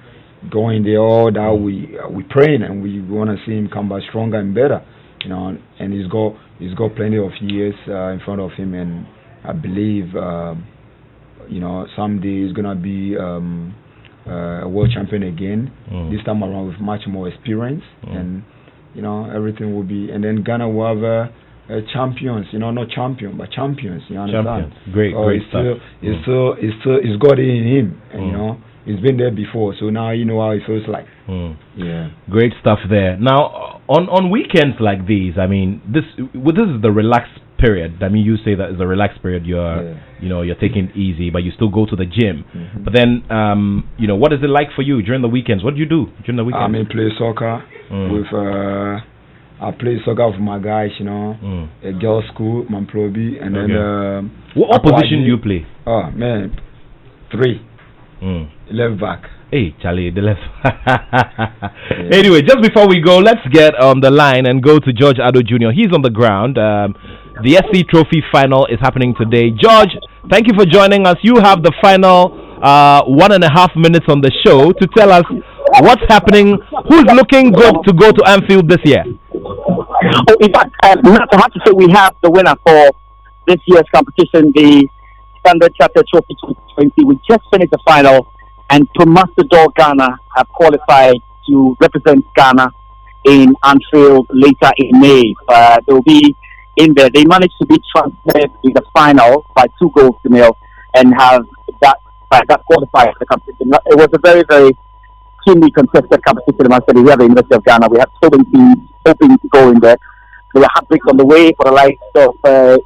go in there all that. We praying, and we want to see him come back stronger and better. And he's got plenty of years in front of him, and I believe someday he's gonna be a world champion again. This time around with much more experience, and everything will be. And then Ghana will have champions, not champion, but champions. You understand? Champions. Great stuff. He's got it in him, and he's been there before, so now you know how it feels like. Yeah, great stuff there. Now, on weekends like these, I mean, this is the relaxed period. I mean, you say that it's a relaxed period. You're taking it easy, but you still go to the gym. But then, what is it like for you during the weekends? What do you do during the weekends? I mean, play soccer with. I play soccer with my guys, a girls' school, Mamplobi, and then. What position do you play? Oh man, 3. Left back. Hey, Charlie, the left. Anyway, just before we go, let's get on the line and go to George Attoh Jr. He's on the ground. The SC Trophy final is happening today. George, thank you for joining us. You have the final 1.5 minutes on the show to tell us what's happening. Who's looking good to go to Anfield this year? Oh, in fact, I have to say we have the winner for this year's competition, the Standard Chartered Trophy 2020. We just finished the final, and Promasidor Ghana have qualified to represent Ghana in Anfield later in May. They'll be in there. They managed to beat Transnet in the final by 2-0 and have that qualified for the competition. It was a very, very keenly contested competition. We have the University of Ghana. We have so many teams hoping to go in there. There were heartbreaks on the way for the likes of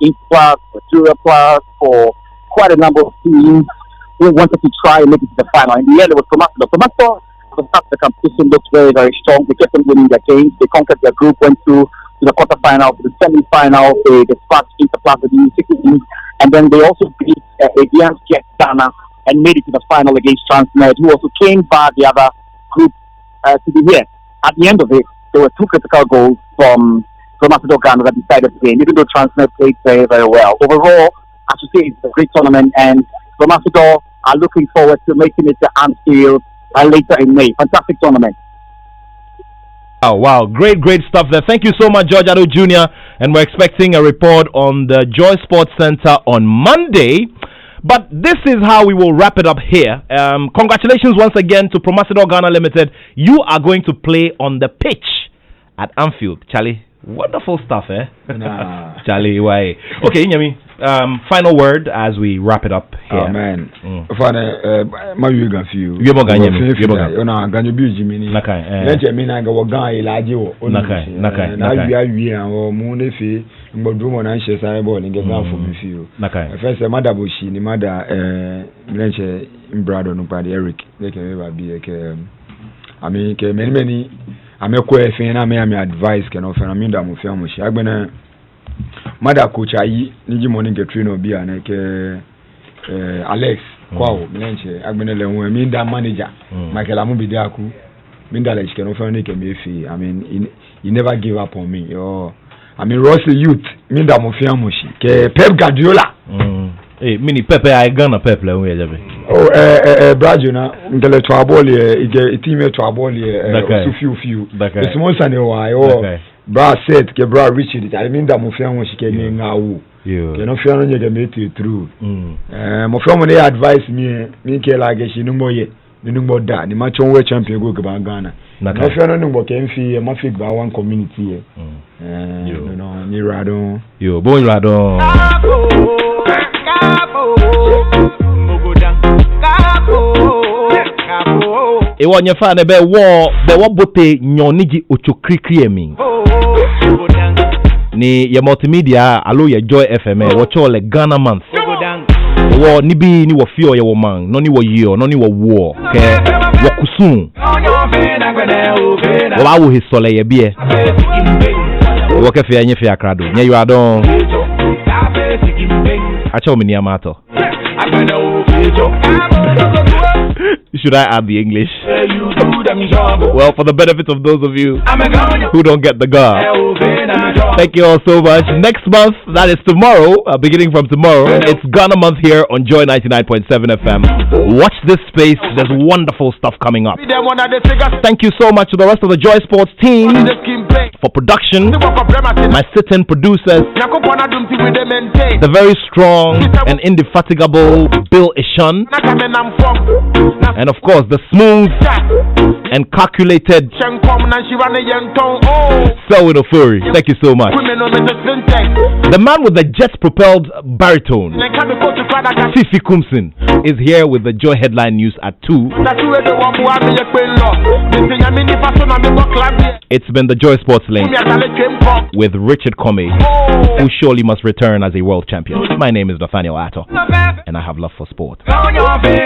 Inquart, for Jura Plus, for quite a number of teams who wanted to try and make it to the final. In the end, it was Promasidor. Promasidor, at the start of the competition, looked very, very strong. They kept on winning their games. They conquered their group, went through to the quarterfinal, to the semi-final. They dispatched Interplus with the 16, and then they also beat Aviance Jet Ghana and made it to the final against Transnet, who also came by the other group to be here. At the end of it, there were 2 critical goals from Promasidor Ghana that decided the game, even though Transnet played very, very well. Overall, I should say it's a great tournament, and Promasidor are looking forward to making it to Anfield later in May. Fantastic tournament. Oh, wow. Great stuff there. Thank you so much, George Attoh Jr. And we're expecting a report on the Joy Sports Center on Monday. But this is how we will wrap it up here. Congratulations once again to Promasidor Ghana Limited. You are going to play on the pitch at Anfield. Charlie, wonderful stuff, eh? Nah. Charlie, why? Okay, Nyami, final word as we wrap it up here. Oh, man. My you got you. You got you. You know, Ganyu Jimmy. Nakai. Let me know what guy Ladio. Nakai. Now you are or Munefi, but do one anxious eyeball and get down for me few. Nakai. First, Mother Bushi, the mother, Blanche, Brad, nobody, Eric. They can never be a I mean, many. I'm a question. I may advice can offer. I mean, I'm a family. I've been a mother coach. I need money get train or be an Alex. Wow, I've been a little mean that manager. Michael Amubi Daku. Mindalech can offer Nick and Mefi. I mean, he never give up on me. Oh, I mean, Rossi youth. Mean that I'm a family. Pep Guardiola. Hey, mini Pepe, I gonna Pepe. Oh, Brajuna, intellectual ball, a team to a ball, few. It's more than a while. Bra said, Gebra Richard, I mean that Mofia when she came in now. You know, Fiona, you can make it through. Mofia, they advise me, like she no more yet. The number that the match on where champion go about Ghana. Mofia, no more can fee a mafia by one community. You know, near Radon. You, boy Radon. Ewa nyefa ne be wo bote nyoniji ochokrikri emi ni ye multimedia alo ye Joy FM wo cho le Ghana month wo ni bi ni wo fio ye wo man no ni wo yio no ni wo wo ke wo kusun wo awu hisole ye bie wo ke fia nyefa akrado nye you adon acha o mini amato. Should I add the English? Well, for the benefit of those of you who don't get the gar, thank you all so much. Next month, that is tomorrow, beginning from tomorrow, it's Ghana month here on Joy 99.7 FM. Watch this space. There's wonderful stuff coming up. Thank you so much to the rest of the Joy Sports team for production, my sit-in producers, the very strong and indefatigable Bill Ishan, and of course the smooth and calculated Selwyn Ofuri. Thank you so much. The man with the jet-propelled baritone, Fifi Kumsin, is here with the Joy headline news at 2. It's been the Joy Sports Link with Richard Comey, who surely must return as a world champion. My name is Nathaniel Attoh, and I have love for sport.